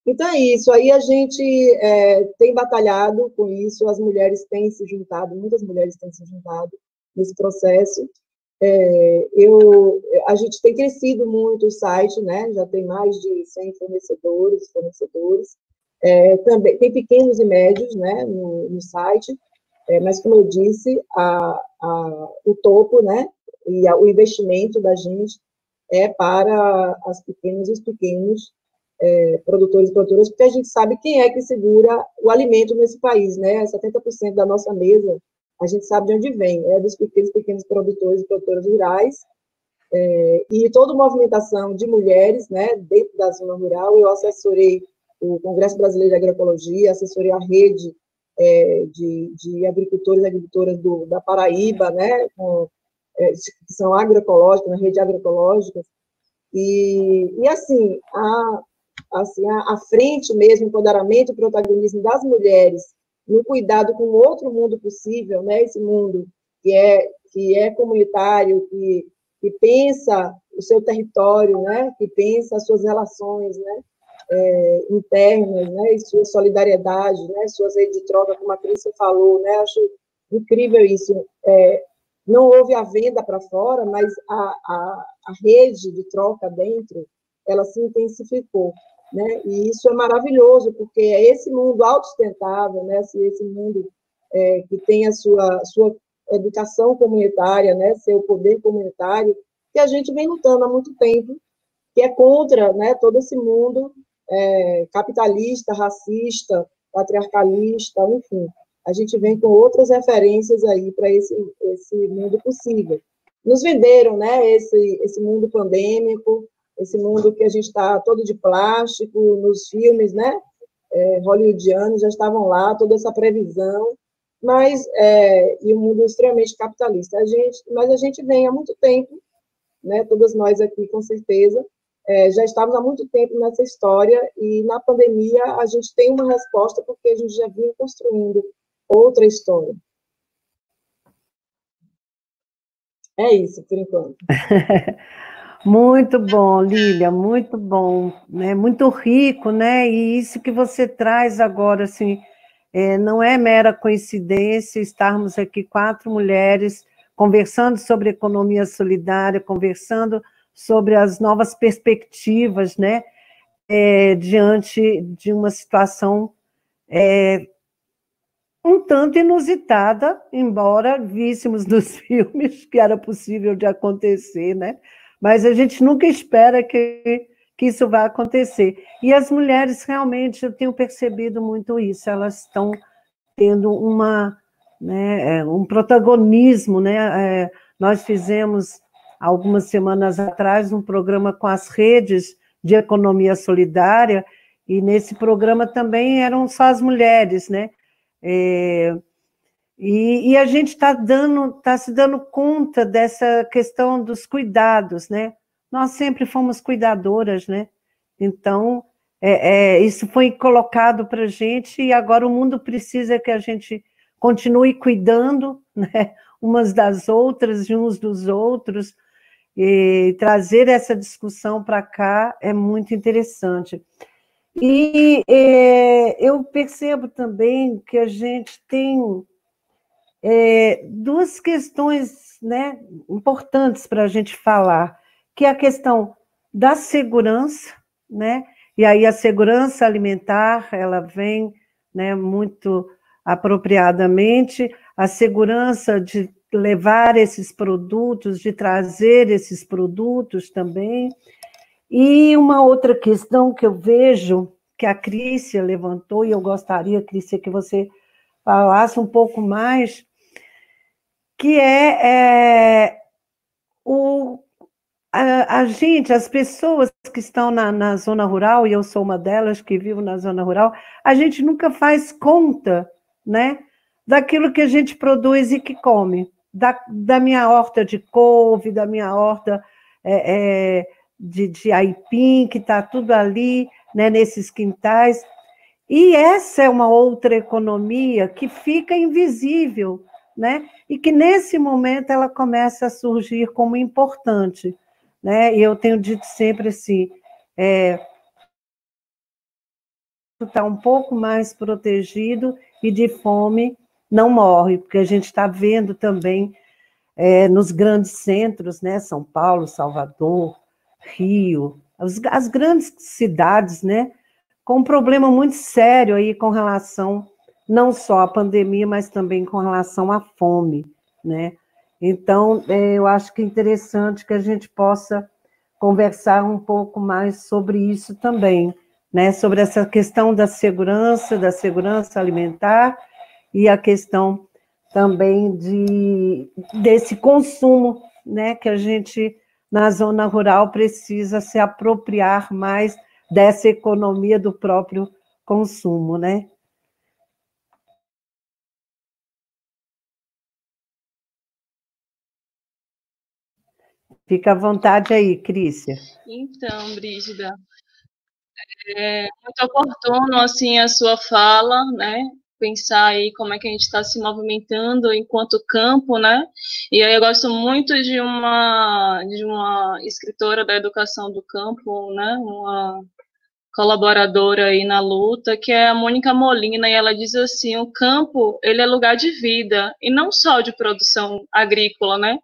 Então é isso, aí a gente tem batalhado com isso, as mulheres têm se juntado, muitas mulheres têm se juntado nesse processo. A gente tem crescido muito o site, né? Já tem mais de 100 fornecedores. Também tem pequenos e médios, né, no site, mas, como eu disse, o topo, né, e o investimento da gente é para as pequenas e os pequenos produtores e produtoras, porque a gente sabe quem é que segura o alimento nesse país, né? 70% da nossa mesa, a gente sabe de onde vem, dos pequenos produtores e produtoras rurais, e toda movimentação de mulheres, né, dentro da zona rural. Eu assessorei o Congresso Brasileiro de Agroecologia, assessorei a rede de agricultores e agricultoras da Paraíba, né, que são agroecológicas, na rede agroecológica, e assim, a frente mesmo, o empoderamento, o protagonismo das mulheres no cuidado com outro mundo possível, né? Esse mundo que é comunitário, que pensa o seu território, né? Que pensa as suas relações, né? Internas, né? E sua solidariedade, né? Suas redes de troca, como a Cris falou, né? Acho incrível isso. Não houve a venda para fora, mas a rede de troca dentro, ela se intensificou, né? E isso é maravilhoso, porque é esse mundo autossustentável, né? Esse mundo que tem a sua educação comunitária, né? Seu poder comunitário, que a gente vem lutando há muito tempo, que é contra, né? Todo esse mundo capitalista, racista, patriarcalista, enfim. A gente vem com outras referências aí para esse mundo possível. Nos venderam, né, esse mundo pandêmico, esse mundo que a gente está todo de plástico, nos filmes, né, hollywoodianos já estavam lá, toda essa previsão, mas, e um mundo extremamente capitalista. Mas a gente vem há muito tempo, né, todas nós aqui, com certeza, já estávamos há muito tempo nessa história, e na pandemia a gente tem uma resposta, porque a gente já vinha construindo outra história. É isso, por enquanto. Muito bom, Lília, muito bom, né? Muito rico, né? E isso que você traz agora, assim, não é mera coincidência estarmos aqui 4 mulheres conversando sobre economia solidária, conversando sobre as novas perspectivas, né? Diante de uma situação um tanto inusitada, embora víssemos nos filmes que era possível de acontecer, né? Mas a gente nunca espera que isso vá acontecer. E as mulheres, realmente, eu tenho percebido muito isso, elas estão tendo um protagonismo, né? Nós fizemos, algumas semanas atrás, um programa com as redes de economia solidária, e nesse programa também eram só as mulheres, né? E a gente está se dando conta dessa questão dos cuidados, né? Nós sempre fomos cuidadoras, né? Então, isso foi colocado para a gente, e agora o mundo precisa que a gente continue cuidando, né? Umas das outras, de uns dos outros, e trazer essa discussão para cá é muito interessante. E eu percebo também que a gente tem duas questões, né, importantes para a gente falar, que é a questão da segurança, né? E aí a segurança alimentar, ela vem, né, muito apropriadamente, a segurança de levar esses produtos, de trazer esses produtos também. E uma outra questão que eu vejo, que a Crícia levantou, e eu gostaria, Crícia, que você falasse um pouco mais, que a gente, as pessoas que estão na zona rural, e eu sou uma delas que vivo na zona rural, a gente nunca faz conta, né, daquilo que a gente produz e que come, da minha horta de couve, da minha horta de aipim, que está tudo ali, né, nesses quintais. E essa é uma outra economia que fica invisível, né? E que, nesse momento, ela começa a surgir como importante, né? E eu tenho dito sempre assim, está um pouco mais protegido e de fome não morre, porque a gente está vendo também nos grandes centros, né? São Paulo, Salvador, Rio, as grandes cidades, né? Com um problema muito sério aí com relação não só à pandemia, mas também com relação à fome, né? Então, eu acho que é interessante que a gente possa conversar um pouco mais sobre isso também, né? Sobre essa questão da segurança alimentar, e a questão também desse consumo, né? Que a gente, na zona rural, precisa se apropriar mais dessa economia do próprio consumo, né? Fica à vontade aí, Crícia. Então, Brígida, é muito oportuno, assim, a sua fala, né? pensar aí como é que a gente está se movimentando enquanto campo, né? E aí eu gosto muito de uma escritora da educação do campo, né? Uma colaboradora aí na luta, que é a Mônica Molina, e ela diz assim: o campo, ele é lugar de vida, e não só de produção agrícola, né?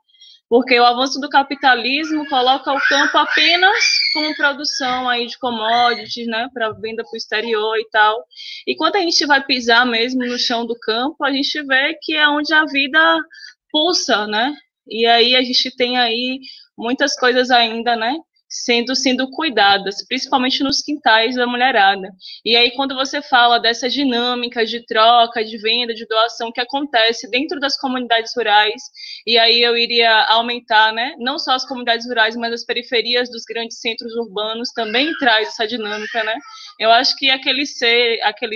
Porque o avanço do capitalismo coloca o campo apenas como produção aí de commodities, né, para venda para o exterior e tal. E quando a gente vai pisar mesmo no chão do campo, a gente vê que é onde a vida pulsa, né? E aí a gente tem aí muitas coisas ainda, né, sendo cuidadas, principalmente nos quintais da mulherada. E aí, quando você fala dessa dinâmica de troca, de venda, de doação que acontece dentro das comunidades rurais, e aí eu iria aumentar, né, não só as comunidades rurais, mas as periferias dos grandes centros urbanos também traz essa dinâmica, né? Eu acho que aqueles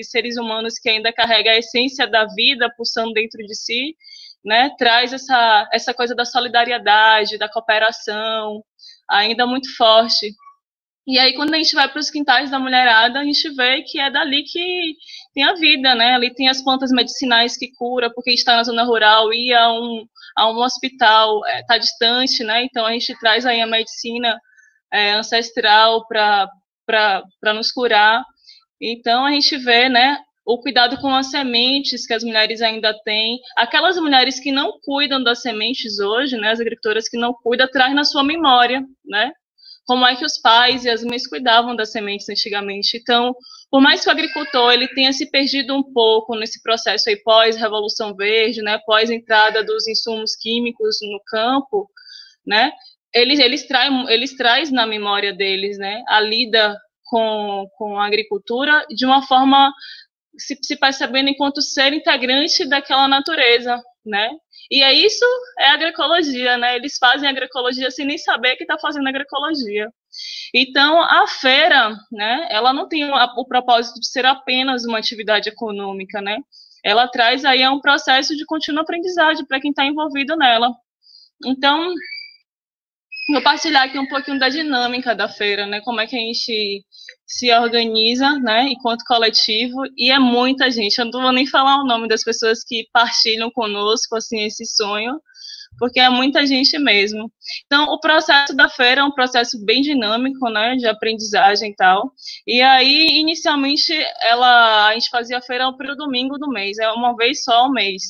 seres humanos que ainda carregam a essência da vida pulsando dentro de si, né, traz essa coisa da solidariedade, da cooperação, ainda muito forte. E aí, quando a gente vai para os quintais da mulherada, a gente vê que é dali que tem a vida, né? Ali tem as plantas medicinais que cura, porque a gente está na zona rural, ir a um hospital está distante, né? Então, a gente traz aí a medicina ancestral para nos curar. Então, a gente vê, né, o cuidado com as sementes que as mulheres ainda têm. Aquelas mulheres que não cuidam das sementes hoje, né, as agricultoras que não cuidam, traz na sua memória, né, como é que os pais e as mães cuidavam das sementes antigamente. Então, por mais que o agricultor ele tenha se perdido um pouco nesse processo aí pós-Revolução Verde, né, pós-entrada dos insumos químicos no campo, né, eles trazem na memória deles, né, a lida com a agricultura de uma forma se percebendo enquanto ser integrante daquela natureza, né? E isso é agroecologia, né? Eles fazem agroecologia sem nem saber que está fazendo agroecologia. Então, a feira, né, ela não tem o propósito de ser apenas uma atividade econômica, né? Ela traz aí um processo de contínua aprendizagem para quem está envolvido nela. Então, vou partilhar aqui um pouquinho da dinâmica da feira, né? Como é que a gente se organiza, né, enquanto coletivo, e é muita gente. Eu não vou nem falar o nome das pessoas que partilham conosco, assim, esse sonho, porque é muita gente mesmo. Então, o processo da feira é um processo bem dinâmico, né, de aprendizagem e tal. E aí, inicialmente, a gente fazia a feira para o domingo do mês, uma vez só ao mês.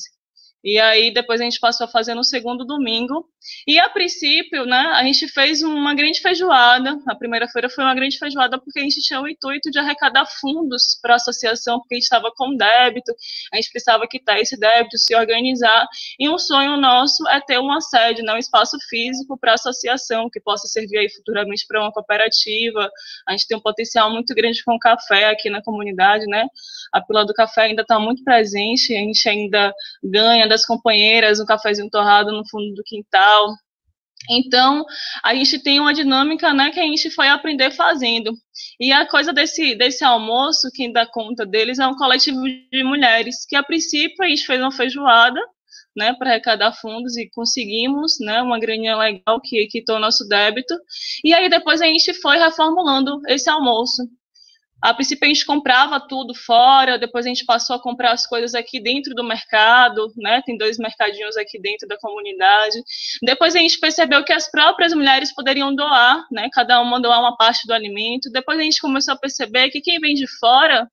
E aí, depois a gente passou a fazer no segundo domingo. E, a princípio, né, a gente fez uma grande feijoada. A primeira feira foi uma grande feijoada porque a gente tinha o intuito de arrecadar fundos para a associação, porque a gente estava com débito, a gente precisava quitar esse débito, se organizar. E um sonho nosso é ter uma sede, né, um espaço físico para a associação, que possa servir aí futuramente para uma cooperativa. A gente tem um potencial muito grande com o café aqui na comunidade, né? A pílula do café ainda está muito presente, a gente ainda ganha das companheiras um cafezinho torrado no fundo do quintal. Então, a gente tem uma dinâmica, né, que a gente foi aprender fazendo. E a coisa desse almoço, quem dá conta deles é um coletivo de mulheres, que a princípio a gente fez uma feijoada, né, para arrecadar fundos e conseguimos, né, uma graninha legal que quitou o nosso débito. E aí depois a gente foi reformulando esse almoço. A princípio a gente comprava tudo fora, depois a gente passou a comprar as coisas aqui dentro do mercado, né? Tem 2 mercadinhos aqui dentro da comunidade. Depois a gente percebeu que as próprias mulheres poderiam doar, né? Cada uma doar uma parte do alimento. Depois a gente começou a perceber que quem vem de fora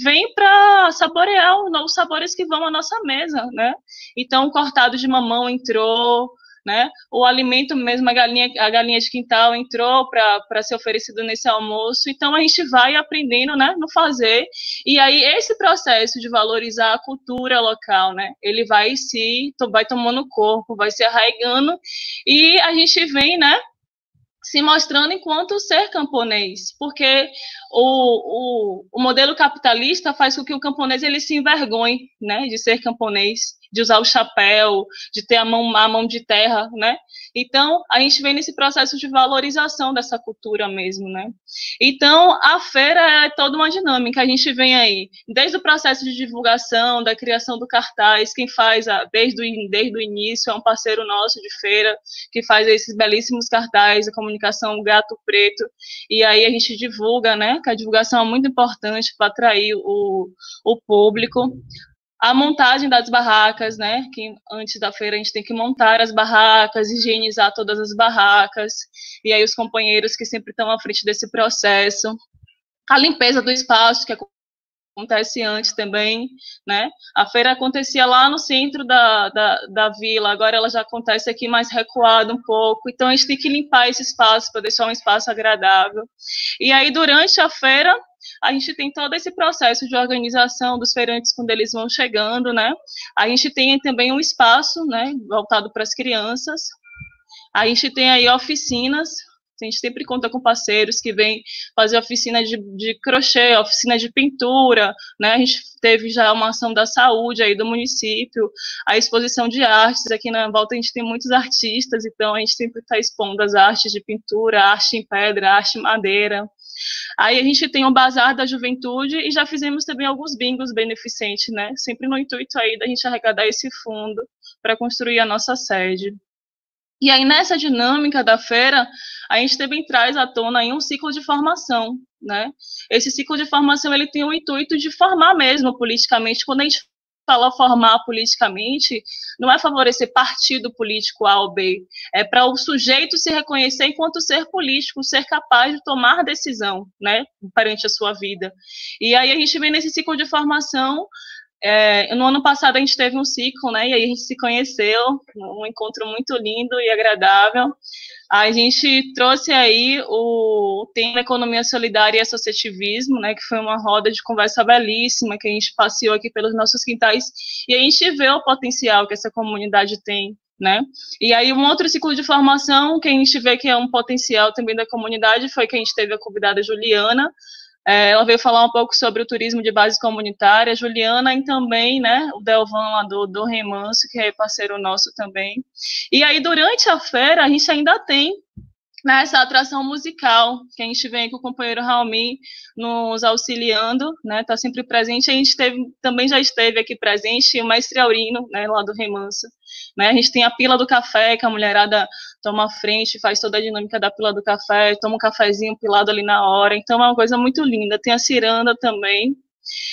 vem para saborear os novos sabores que vão à nossa mesa, né? Então o cortado de mamão entrou, né? O alimento mesmo, a galinha de quintal entrou para ser oferecido nesse almoço. Então, a gente vai aprendendo, né, no fazer. E aí, esse processo de valorizar a cultura local, né, ele vai tomando corpo, vai se arraigando. E a gente vem, né, se mostrando enquanto ser camponês, porque o modelo capitalista faz com que o camponês ele se envergonhe, né, de ser camponês, de usar o chapéu, de ter a mão de terra, né? Então, a gente vem nesse processo de valorização dessa cultura mesmo, né? Então, a feira é toda uma dinâmica, a gente vem aí, desde o processo de divulgação, da criação do cartaz, quem faz desde o início é um parceiro nosso de feira, que faz esses belíssimos cartazes, a comunicação Gato Preto, e aí a gente divulga, né? Que a divulgação é muito importante para atrair o público. a montagem das barracas, né, que antes da feira a gente tem que montar as barracas, higienizar todas as barracas, e aí os companheiros que sempre estão à frente desse processo, a limpeza do espaço, que acontece antes também, né, a feira acontecia lá no centro da vila, agora ela já acontece aqui mais recuado um pouco, então a gente tem que limpar esse espaço para deixar um espaço agradável, e aí durante a feira, a gente tem todo esse processo de organização dos feirantes quando eles vão chegando, né? A gente tem também um espaço, né, voltado para as crianças. A gente tem aí oficinas, a gente sempre conta com parceiros que vêm fazer oficina de crochê, oficina de pintura, né? A gente teve já uma ação da saúde aí do município, a exposição de artes, aqui na volta a gente tem muitos artistas, então a gente sempre está expondo as artes de pintura, arte em pedra, arte em madeira. Aí a gente tem o Bazar da Juventude e já fizemos também alguns bingos beneficentes, né? Sempre no intuito aí da gente arrecadar esse fundo para construir a nossa sede. E aí nessa dinâmica da feira, a gente também traz à tona aí um ciclo de formação, né? Esse ciclo de formação ele tem o intuito de formar mesmo politicamente. Quando a gente fala formar politicamente, não é favorecer partido político A ou B, é para o sujeito se reconhecer enquanto ser político, ser capaz de tomar decisão, né, perante a sua vida. E aí a gente vem nesse ciclo de formação. No ano passado a gente teve um ciclo, né, e aí a gente se conheceu, um encontro muito lindo e agradável. A gente trouxe aí o tema Economia Solidária e Associativismo, né, que foi uma roda de conversa belíssima, que a gente passeou aqui pelos nossos quintais, e a gente vê o potencial que essa comunidade tem, né. E aí um outro ciclo de formação que a gente vê que é um potencial também da comunidade foi que a gente teve a convidada Juliana. Ela veio falar um pouco sobre o turismo de base comunitária, Juliana, e também, né, o Delvan lá do Remanso, que é parceiro nosso também. E aí, durante a feira, a gente ainda tem, né, essa atração musical, que a gente vem com o companheiro Raulmi nos auxiliando, né, tá sempre presente. A gente também já esteve aqui presente, o mestre Aurino, né, lá do Remanso, né, a gente tem a pila do café, que a mulherada toma a frente, faz toda a dinâmica da pila do café, toma um cafezinho pilado ali na hora, então é uma coisa muito linda. Tem a ciranda também.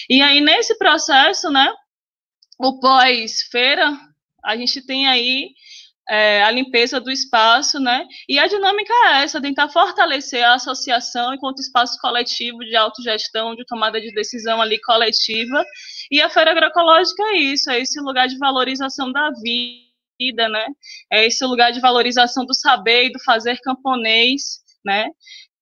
E aí, nesse processo, né, o pós-feira, a gente tem aí a limpeza do espaço, né? E a dinâmica é essa, tentar fortalecer a associação enquanto espaço coletivo de autogestão, de tomada de decisão ali coletiva. E a Feira Agroecológica é isso, é esse lugar de valorização da vida, né? É esse lugar de valorização do saber e do fazer camponês, né?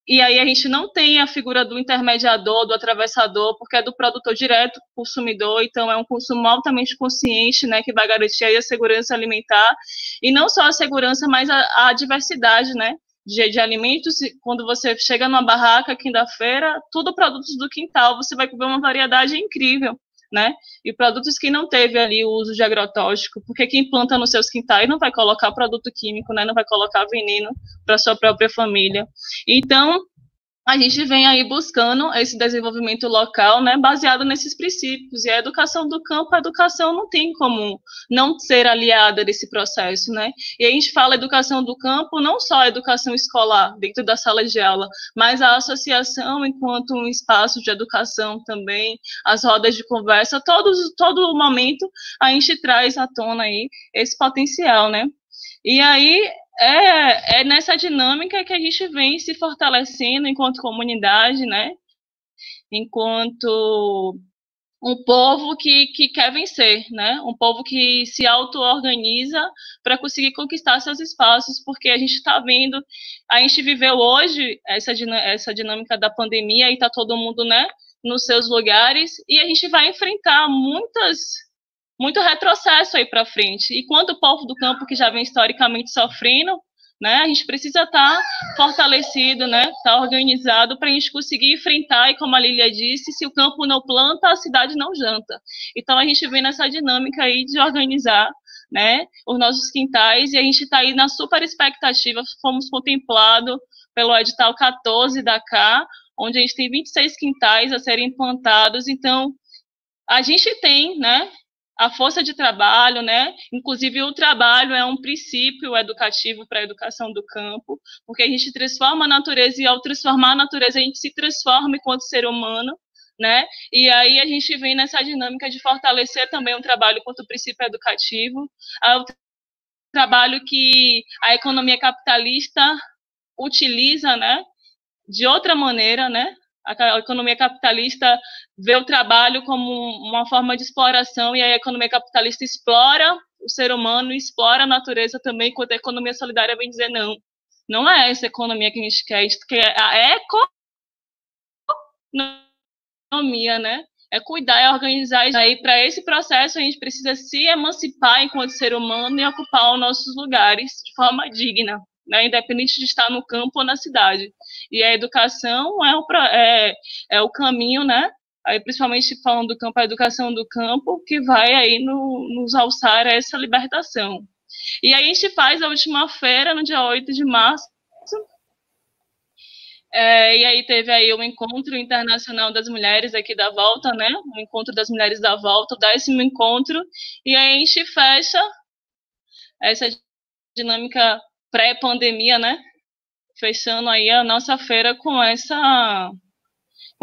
E aí a gente não tem a figura do intermediador, do atravessador, porque é do produtor direto, consumidor, então é um consumo altamente consciente, né, que vai garantir aí a segurança alimentar, e não só a segurança, mas a diversidade, né, de alimentos. Quando você chega numa barraca, quinta-feira, tudo produtos do quintal, você vai ver uma variedade incrível, né, e produtos que não teve ali o uso de agrotóxico, porque quem planta nos seus quintais não vai colocar produto químico, né, não vai colocar veneno para sua própria família. Então, a gente vem aí buscando esse desenvolvimento local, né, baseado nesses princípios, e a educação do campo, a educação não tem como não ser aliada desse processo, né, e a gente fala educação do campo, não só a educação escolar, dentro da sala de aula, mas a associação enquanto um espaço de educação também, as rodas de conversa, todo momento a gente traz à tona aí esse potencial, né, e aí é nessa dinâmica que a gente vem se fortalecendo enquanto comunidade, né? Enquanto um povo que quer vencer, né? Um povo que se auto-organiza para conseguir conquistar seus espaços, porque a gente está vendo, a gente viveu hoje essa dinâmica da pandemia e está todo mundo, né, nos seus lugares, e a gente vai enfrentar muito retrocesso aí para frente. E quanto o povo do campo que já vem historicamente sofrendo, né, a gente precisa estar fortalecido, né, estar organizado para a gente conseguir enfrentar, e como a Lília disse, se o campo não planta, a cidade não janta. Então a gente vem nessa dinâmica aí de organizar, né, os nossos quintais, e a gente está aí na super expectativa, fomos contemplados pelo edital 14 da CA, onde a gente tem 26 quintais a serem plantados. Então a gente tem, né, a força de trabalho, né? Inclusive o trabalho é um princípio educativo para a educação do campo, porque a gente transforma a natureza, e ao transformar a natureza a gente se transforma enquanto ser humano, né? E aí a gente vem nessa dinâmica de fortalecer também um trabalho quanto princípio educativo, o trabalho que a economia capitalista utiliza, né, de outra maneira, né? A economia capitalista vê o trabalho como uma forma de exploração, e a economia capitalista explora o ser humano, explora a natureza também, enquanto a economia solidária vem dizer não. Não é essa economia que a gente quer a economia, né? É cuidar, é organizar. E aí, para esse processo, a gente precisa se emancipar enquanto ser humano e ocupar os nossos lugares de forma digna, né? Independente de estar no campo ou na cidade. E a educação é o caminho, né? Aí, principalmente falando do campo, a educação do campo, que vai aí nos alçar a essa libertação. E aí a gente faz a última feira, no dia 8 de março, e aí teve aí o Encontro Internacional das Mulheres aqui da Volta, né? O Encontro das Mulheres da Volta, o 10º encontro, e aí a gente fecha essa dinâmica pré-pandemia, né? Fechando aí a nossa feira com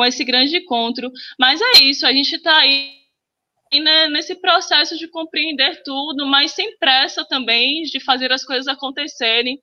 esse grande encontro. Mas é isso, a gente está aí, né, nesse processo de compreender tudo, mas sem pressa também de fazer as coisas acontecerem,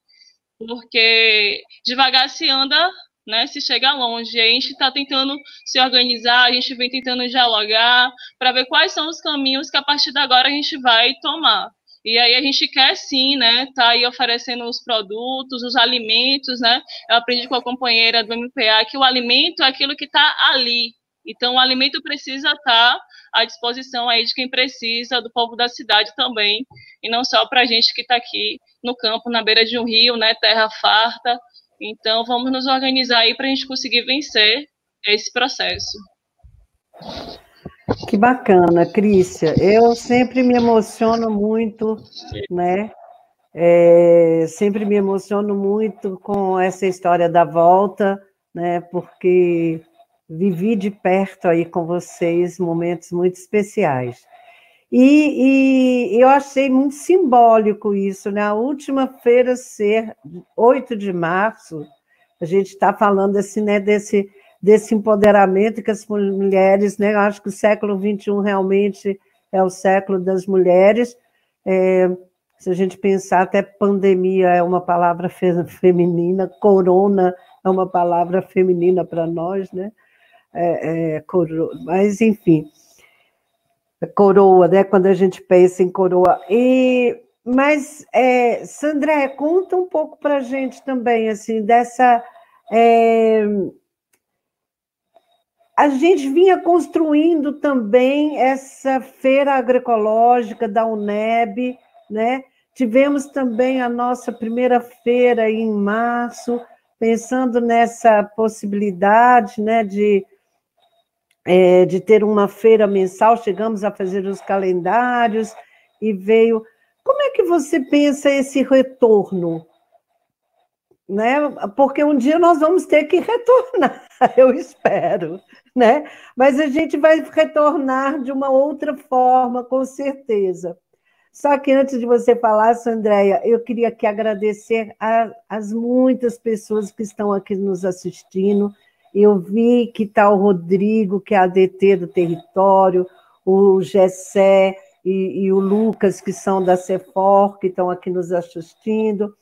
porque devagar se anda, né, se chega longe. A gente está tentando se organizar, a gente vem tentando dialogar para ver quais são os caminhos que a partir de agora a gente vai tomar. E aí a gente quer sim, né, tá aí oferecendo os produtos, os alimentos, né? Eu aprendi com a companheira do MPA que o alimento é aquilo que está ali. Então o alimento precisa estar à disposição aí de quem precisa, do povo da cidade também, e não só para a gente que está aqui no campo, na beira de um rio, né, terra farta. Então, vamos nos organizar aí para a gente conseguir vencer esse processo. Que bacana, Crícia. Eu sempre me emociono muito, né? Sempre me emociono muito com essa história da volta, né? Porque vivi de perto aí com vocês momentos muito especiais. E eu achei muito simbólico isso, né? A última feira ser 8 de março, a gente está falando assim, né, desse empoderamento que as mulheres, né? Eu acho que o século XXI realmente é o século das mulheres. Se a gente pensar, até pandemia é uma palavra feminina, corona é uma palavra feminina para nós, né? Mas, enfim, coroa, né? Quando a gente pensa em coroa. Mas, Sandré, conta um pouco para a gente também, assim, dessa... A gente vinha construindo também essa feira agroecológica da UNEB, né? Tivemos também a nossa primeira feira em março, pensando nessa possibilidade, né, de ter uma feira mensal, chegamos a fazer os calendários e veio... Como é que você pensa esse retorno? Né? Porque um dia nós vamos ter que retornar, eu espero, né? Mas a gente vai retornar de uma outra forma, com certeza. Só que antes de você falar, Sandréia, eu queria aqui agradecer às muitas pessoas que estão aqui nos assistindo. Eu vi que está o Rodrigo, que é ADT do território, o Gessé e o Lucas, que são da CEFOR, que estão aqui nos assistindo.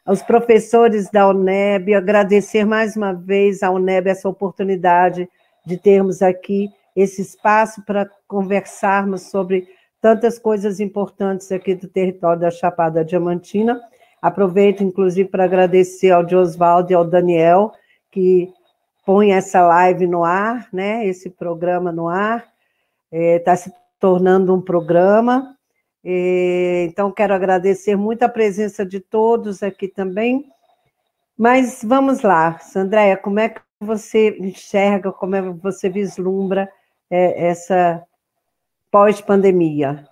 Aos professores da UNEB, agradecer mais uma vez à UNEB essa oportunidade de termos aqui esse espaço para conversarmos sobre tantas coisas importantes aqui do território da Chapada Diamantina. Aproveito, inclusive, para agradecer ao Josvaldo e ao Daniel, que põe essa live no ar, né? Esse programa no ar. Está se tornando um programa. Então, quero agradecer muito a presença de todos aqui também. Mas vamos lá, Sandréia, como é que você enxerga, como é que você vislumbra essa pós-pandemia?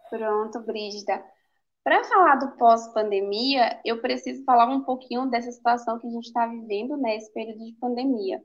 Pronto, Brígida. Para falar do pós-pandemia, eu preciso falar um pouquinho dessa situação que a gente está vivendo nesse período de pandemia.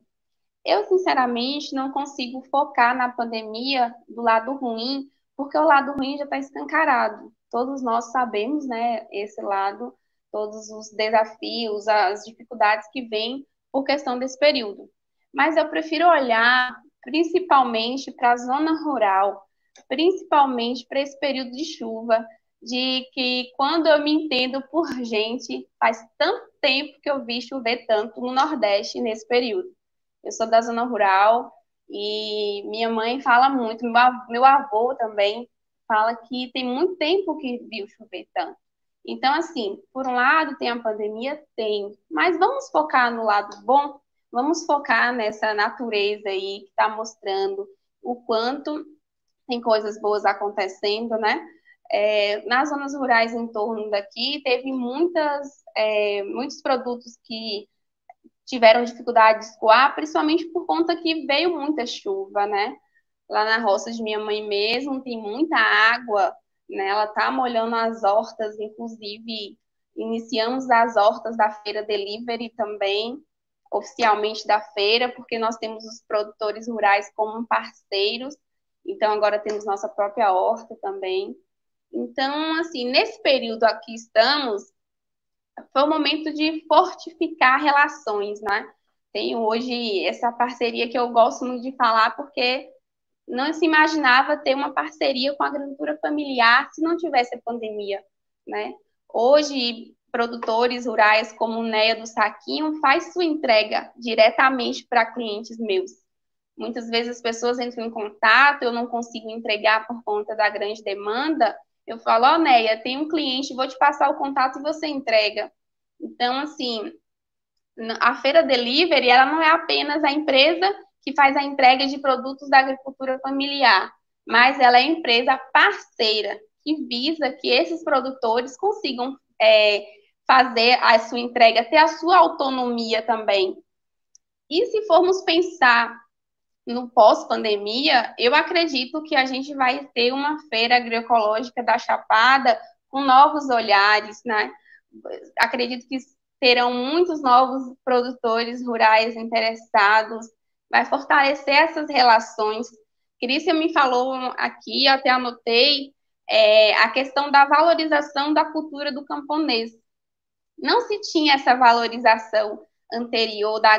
Eu, sinceramente, não consigo focar na pandemia do lado ruim, porque o lado ruim já está escancarado. Todos nós sabemos, né, esse lado, todos os desafios, as dificuldades que vêm por questão desse período. mas eu prefiro olhar principalmente para a zona rural, principalmente para esse período de chuva, de que quando eu me entendo por gente, faz tanto tempo que eu vi chover tanto no Nordeste nesse período. Eu sou da zona rural e minha mãe fala muito, meu avô também fala que tem muito tempo que viu chover tanto. Então, assim, por um lado tem a pandemia, tem, mas vamos focar no lado bom, vamos focar nessa natureza aí que está mostrando o quanto tem coisas boas acontecendo, né? Nas zonas rurais em torno daqui, teve muitos produtos que tiveram dificuldade de escoar, principalmente por conta que veio muita chuva, né? Lá na roça de minha mãe mesmo, tem muita água, né? Ela tá molhando as hortas, inclusive iniciamos as hortas da Feira Delivery também, oficialmente da feira, porque nós temos os produtores rurais como parceiros, então agora temos nossa própria horta também. Então, assim, nesse período aqui estamos, foi um momento de fortificar relações, né? Tem hoje essa parceria que eu gosto muito de falar, porque não se imaginava ter uma parceria com a agricultura familiar se não tivesse a pandemia, né? Hoje, produtores rurais como o Neia do Saquinho faz sua entrega diretamente para clientes meus. Muitas vezes as pessoas entram em contato, eu não consigo entregar por conta da grande demanda, eu falo, ó, Neia, tem um cliente, vou te passar o contato e você entrega. Então, assim, a Feira Delivery, ela não é apenas a empresa que faz a entrega de produtos da agricultura familiar, mas ela é a empresa parceira que visa que esses produtores consigam fazer a sua entrega, ter a sua autonomia também. E se formos pensar no pós-pandemia, eu acredito que a gente vai ter uma feira agroecológica da Chapada com novos olhares, né? Acredito que terão muitos novos produtores rurais interessados, vai fortalecer essas relações. Crícia me falou aqui, eu até anotei, a questão da valorização da cultura do camponês. Não se tinha essa valorização anterior da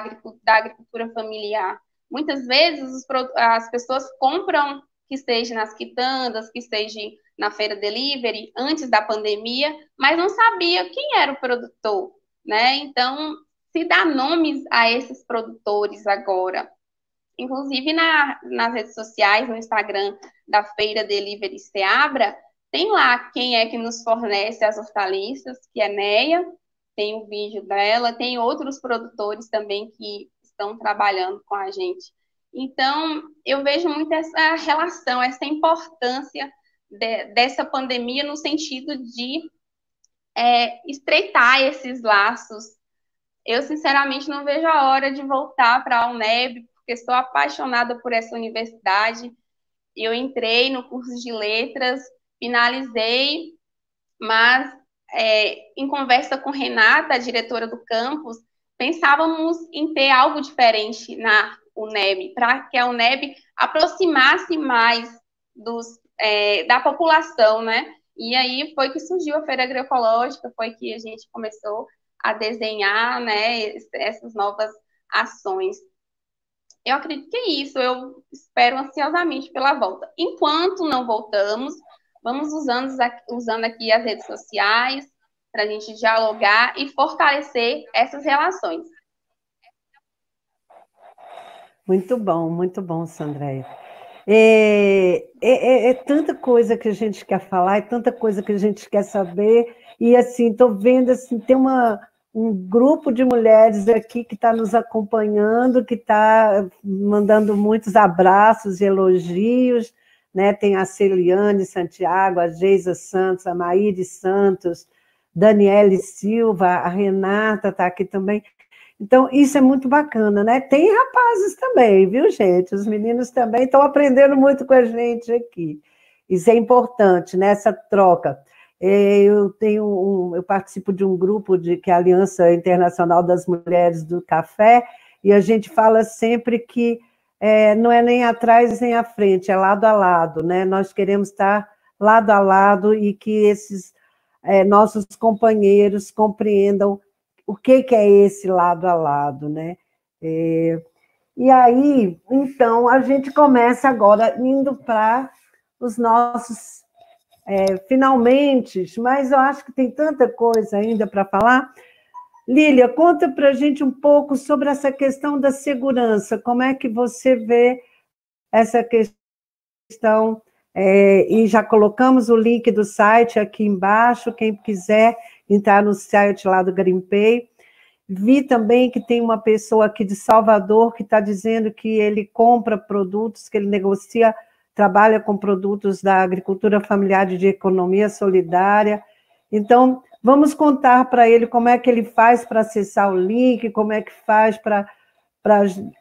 agricultura familiar. Muitas vezes as pessoas compram, que seja nas quitandas, que seja na feira delivery, antes da pandemia, mas não sabia quem era o produtor, né? Então, se dá nomes a esses produtores agora. Inclusive, nas redes sociais, no Instagram da Feira Delivery Seabra, tem lá quem é que nos fornece as hortaliças, que é Neia, tem o vídeo dela, tem outros produtores também que estão trabalhando com a gente. Então, eu vejo muito essa relação, essa importância dessa pandemia no sentido de estreitar esses laços. Eu, sinceramente, não vejo a hora de voltar para a UNEB, porque sou apaixonada por essa universidade. Eu entrei no curso de letras, finalizei, mas em conversa com Renata, a diretora do campus, pensávamos em ter algo diferente na UNEB, para que a UNEB aproximasse mais da população, né? E aí foi que surgiu a Feira Agroecológica, foi que a gente começou a desenhar, né, essas novas ações. Eu acredito que é isso, eu espero ansiosamente pela volta. Enquanto não voltamos, vamos usando aqui as redes sociais para a gente dialogar e fortalecer essas relações. Muito bom, Sandréia. É tanta coisa que a gente quer falar, é tanta coisa que a gente quer saber, e assim, estou vendo, assim, tem um grupo de mulheres aqui que está nos acompanhando, que está mandando muitos abraços e elogios, né? Tem a Celiane Santiago, a Geisa Santos, a Maíre Santos, Daniele Silva, a Renata está aqui também. Então, isso é muito bacana, né? Tem rapazes também, viu, gente? Os meninos também estão aprendendo muito com a gente aqui. Isso é importante, né? Essa troca. Eu participo de um grupo que é a Aliança Internacional das Mulheres do Café, e a gente fala sempre que não é nem atrás nem à frente, é lado a lado, né? Nós queremos estar lado a lado e que esses nossos companheiros compreendam o que é esse lado a lado, né? E aí, então, a gente começa agora indo para os nossos finalmente, mas eu acho que tem tanta coisa ainda para falar. Lília, conta para a gente um pouco sobre essa questão da segurança, como é que você vê essa questão, e já colocamos o link do site aqui embaixo, quem quiser entrar no site lá do Garimpei. Vi também que tem uma pessoa aqui de Salvador que está dizendo que ele compra produtos, que ele negocia, trabalha com produtos da agricultura familiar e de economia solidária. Então, vamos contar para ele como é que ele faz para acessar o link, como é que faz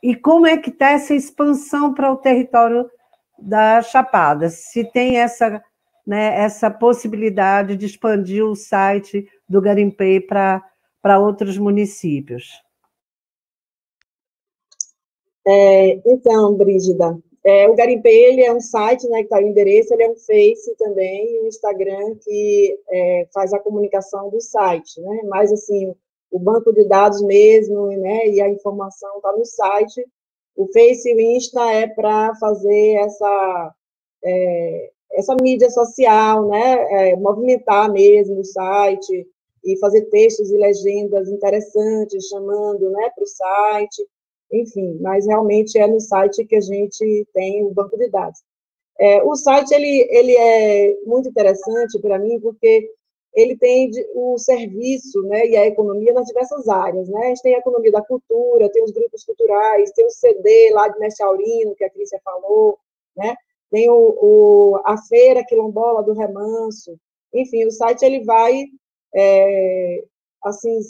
e como é que está essa expansão para o território da Chapada, se tem essa, né, essa possibilidade de expandir o site do Garimpei para outros municípios. Então, Brígida, o Garimpei, ele é um site, né, que está o endereço, ele é um Face também, e um Instagram que faz a comunicação do site, né, mas, assim, o banco de dados mesmo, né, e a informação está no site. O Face e o Insta é para fazer essa mídia social, né, movimentar mesmo o site e fazer textos e legendas interessantes, chamando, né, para o site, enfim, mas realmente é no site que a gente tem o banco de dados. O site, ele é muito interessante para mim, porque ele tem o serviço, né, e a economia nas diversas áreas, né? A gente tem a economia da cultura, tem os grupos culturais, tem o CD lá de Mestre Aurino, que a Crícia falou, né? Tem a Feira Quilombola do Remanso. Enfim, o site, ele vai, assim,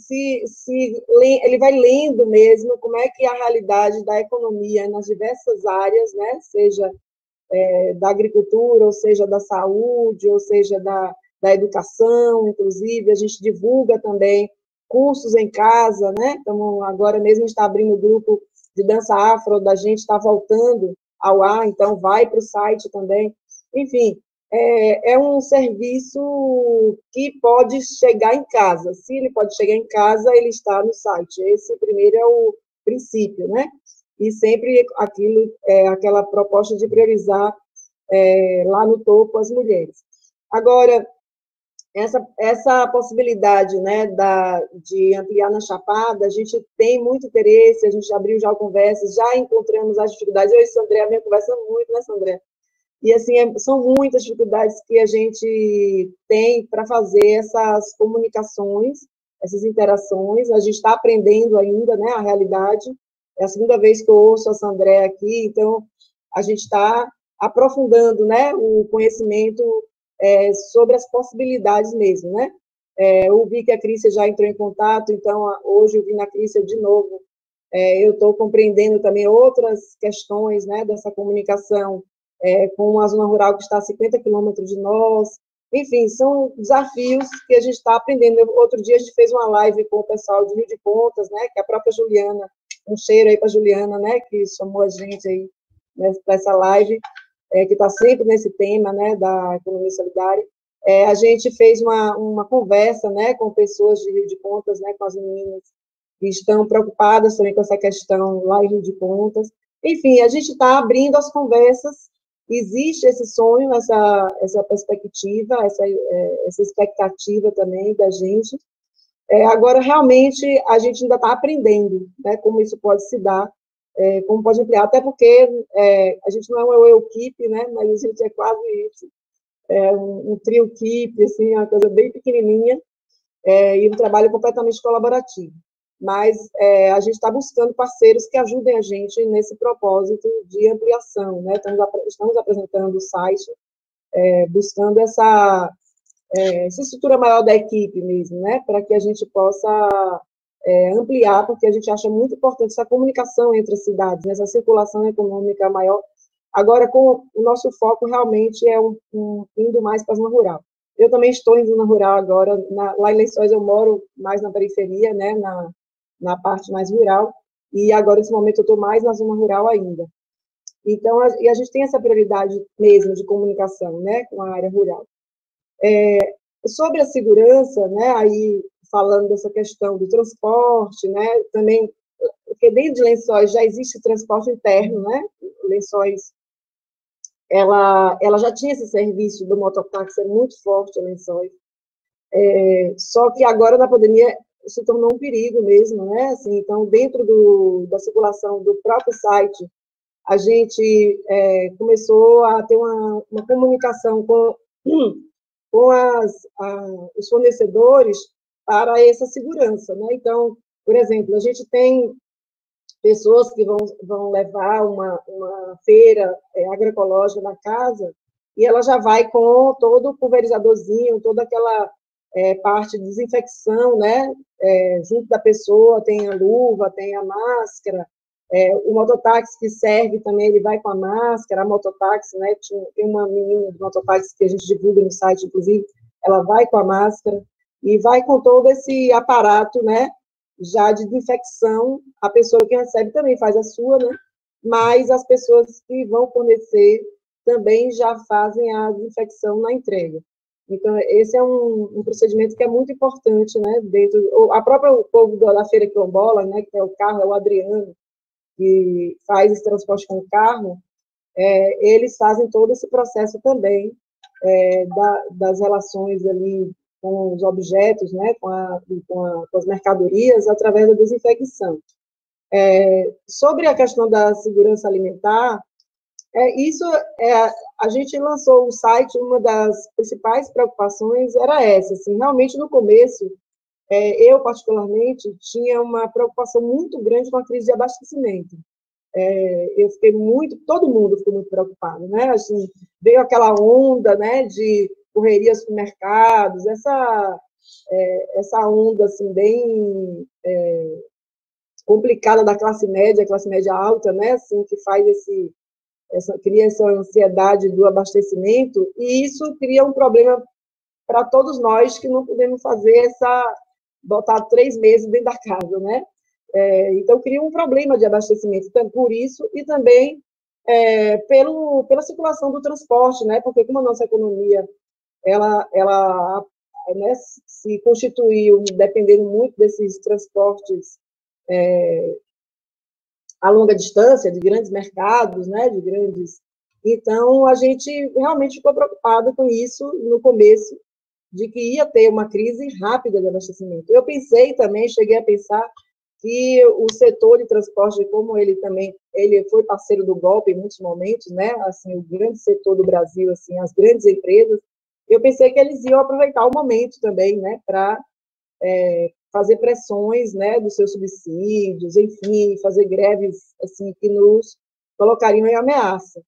ele vai lendo mesmo como é que é a realidade da economia nas diversas áreas, né? Seja da agricultura, ou seja, da saúde, ou seja, da educação, inclusive, a gente divulga também cursos em casa, né? Então, agora mesmo a gente está abrindo o grupo de dança afro, da gente está voltando ao ar, então vai para o site também. Enfim, é um serviço que pode chegar em casa. Se ele pode chegar em casa, ele está no site. Esse primeiro é o princípio, né? E sempre aquela proposta de priorizar lá no topo as mulheres. Agora, essa possibilidade, né, de ampliar na Chapada, a gente tem muito interesse, a gente abriu já conversas, já encontramos as dificuldades. Eu e Sandré, a minha conversa muito, né, Sandré? E, assim, são muitas dificuldades que a gente tem para fazer essas comunicações, essas interações. A gente está aprendendo ainda, né, a realidade. É a segunda vez que eu ouço a Sandré aqui, então a gente está aprofundando, né, o conhecimento sobre as possibilidades mesmo, né? Eu vi que a Crícia já entrou em contato, então hoje eu vi na Crícia de novo. Eu estou compreendendo também outras questões, né, dessa comunicação com a zona rural que está a 50 quilômetros de nós. Enfim, são desafios que a gente está aprendendo. Outro dia a gente fez uma live com o pessoal de Rio de Contas, né, que a própria Juliana, um cheiro aí para a Juliana, né, que chamou a gente aí para essa live, que está sempre nesse tema, né, da economia solidária. A gente fez uma conversa, né, com pessoas de Rio de Contas, né, com as meninas que estão preocupadas também com essa questão lá em Rio de Contas. Enfim, a gente está abrindo as conversas. Existe esse sonho, essa perspectiva, essa expectativa também da gente. Agora, realmente, a gente ainda está aprendendo, né, como isso pode se dar, como pode ampliar, até porque a gente não é uma equipe, né, mas a gente é quase isso, um trio equipe, assim, uma coisa bem pequenininha, e um trabalho completamente colaborativo. Mas a gente está buscando parceiros que ajudem a gente nesse propósito de ampliação, né? Estamos apresentando o site, buscando essa estrutura maior da equipe mesmo, né? Para que a gente possa ampliar, porque a gente acha muito importante essa comunicação entre as cidades, né? Essa circulação econômica maior. Agora, com o nosso foco realmente é indo mais para a zona rural. Eu também estou em zona rural agora, lá em Lençóis eu moro mais na periferia, né? Na parte mais rural, e agora, nesse momento, eu estou mais na zona rural ainda. Então, a gente tem essa prioridade mesmo de comunicação, né, com a área rural. Sobre a segurança, né, aí falando dessa questão do transporte, né, também porque dentro de Lençóis já existe transporte interno, né? Lençóis, ela já tinha esse serviço do mototáxi, é muito forte em Lençóis. Só que agora, na pandemia, se tornou um perigo mesmo, né? Assim, então, dentro da circulação do próprio site, a gente começou a ter uma comunicação com os fornecedores para essa segurança, né? Então, por exemplo, a gente tem pessoas que vão levar uma feira agroecológica na casa e ela já vai com todo o pulverizadorzinho, toda aquela parte de desinfecção, né? Junto da pessoa, tem a luva, tem a máscara, o mototáxi que serve também, ele vai com a máscara, a mototáxi, né? Tem uma menina de mototáxi que a gente divulga no site, inclusive, ela vai com a máscara e vai com todo esse aparato, né? Já de desinfecção, a pessoa que recebe também faz a sua, né? Mas as pessoas que vão fornecer também já fazem a desinfecção na entrega. Então, esse é um procedimento que é muito importante, né? A própria povo da Feira Quilombola, né? Que é o carro, é o Adriano, que faz esse transporte com o carro, eles fazem todo esse processo também das relações ali com os objetos, né, com as mercadorias, através da desinfecção. Sobre a questão da segurança alimentar, a gente lançou o site, uma das principais preocupações era essa, assim, realmente no começo, eu particularmente tinha uma preocupação muito grande com a crise de abastecimento. Eu fiquei todo mundo ficou muito preocupado, né? Assim, veio aquela onda, né, de correria aos supermercados, essa onda assim bem complicada da classe média alta, né, assim, que faz cria essa ansiedade do abastecimento, e isso cria um problema para todos nós que não podemos fazer botar 3 meses dentro da casa, né? Então, cria um problema de abastecimento, por isso, e também pela circulação do transporte, né? Porque como a nossa economia ela né, se constituiu dependendo muito desses transportes a longa distância, de grandes mercados, né? Então, a gente realmente ficou preocupado com isso no começo, de que ia ter uma crise rápida de abastecimento. Eu cheguei a pensar que o setor de transporte, como ele foi parceiro do golpe em muitos momentos, né, assim, o grande setor do Brasil, assim, as grandes empresas, eu pensei que eles iam aproveitar o momento também, né, para fazer pressões, né, dos seus subsídios, enfim, fazer greves, assim, que nos colocariam em ameaça.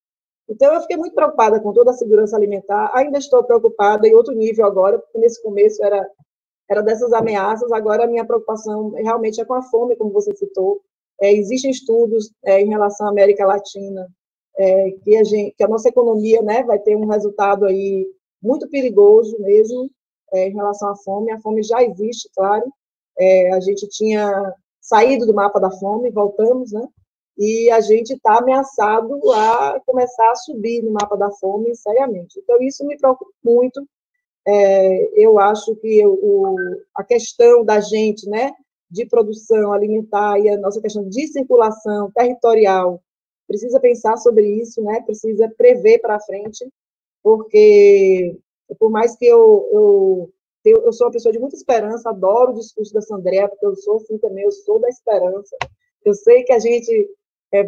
Então, eu fiquei muito preocupada com toda a segurança alimentar, ainda estou preocupada em outro nível agora, porque nesse começo era dessas ameaças, agora a minha preocupação realmente é com a fome, como você citou. Existem estudos em relação à América Latina, que a nossa economia, né, vai ter um resultado aí muito perigoso mesmo em relação à fome. A fome já existe, claro. A gente tinha saído do mapa da fome, voltamos, né? E a gente está ameaçado a começar a subir no mapa da fome seriamente. Então, isso me preocupa muito. Eu acho que a questão da gente, né, de produção alimentar e a nossa questão de circulação territorial, precisa pensar sobre isso, né, precisa prever para frente, porque, por mais que eu sou uma pessoa de muita esperança, adoro o discurso da Sandrea, porque eu sou assim também, eu sou da esperança, eu sei que a gente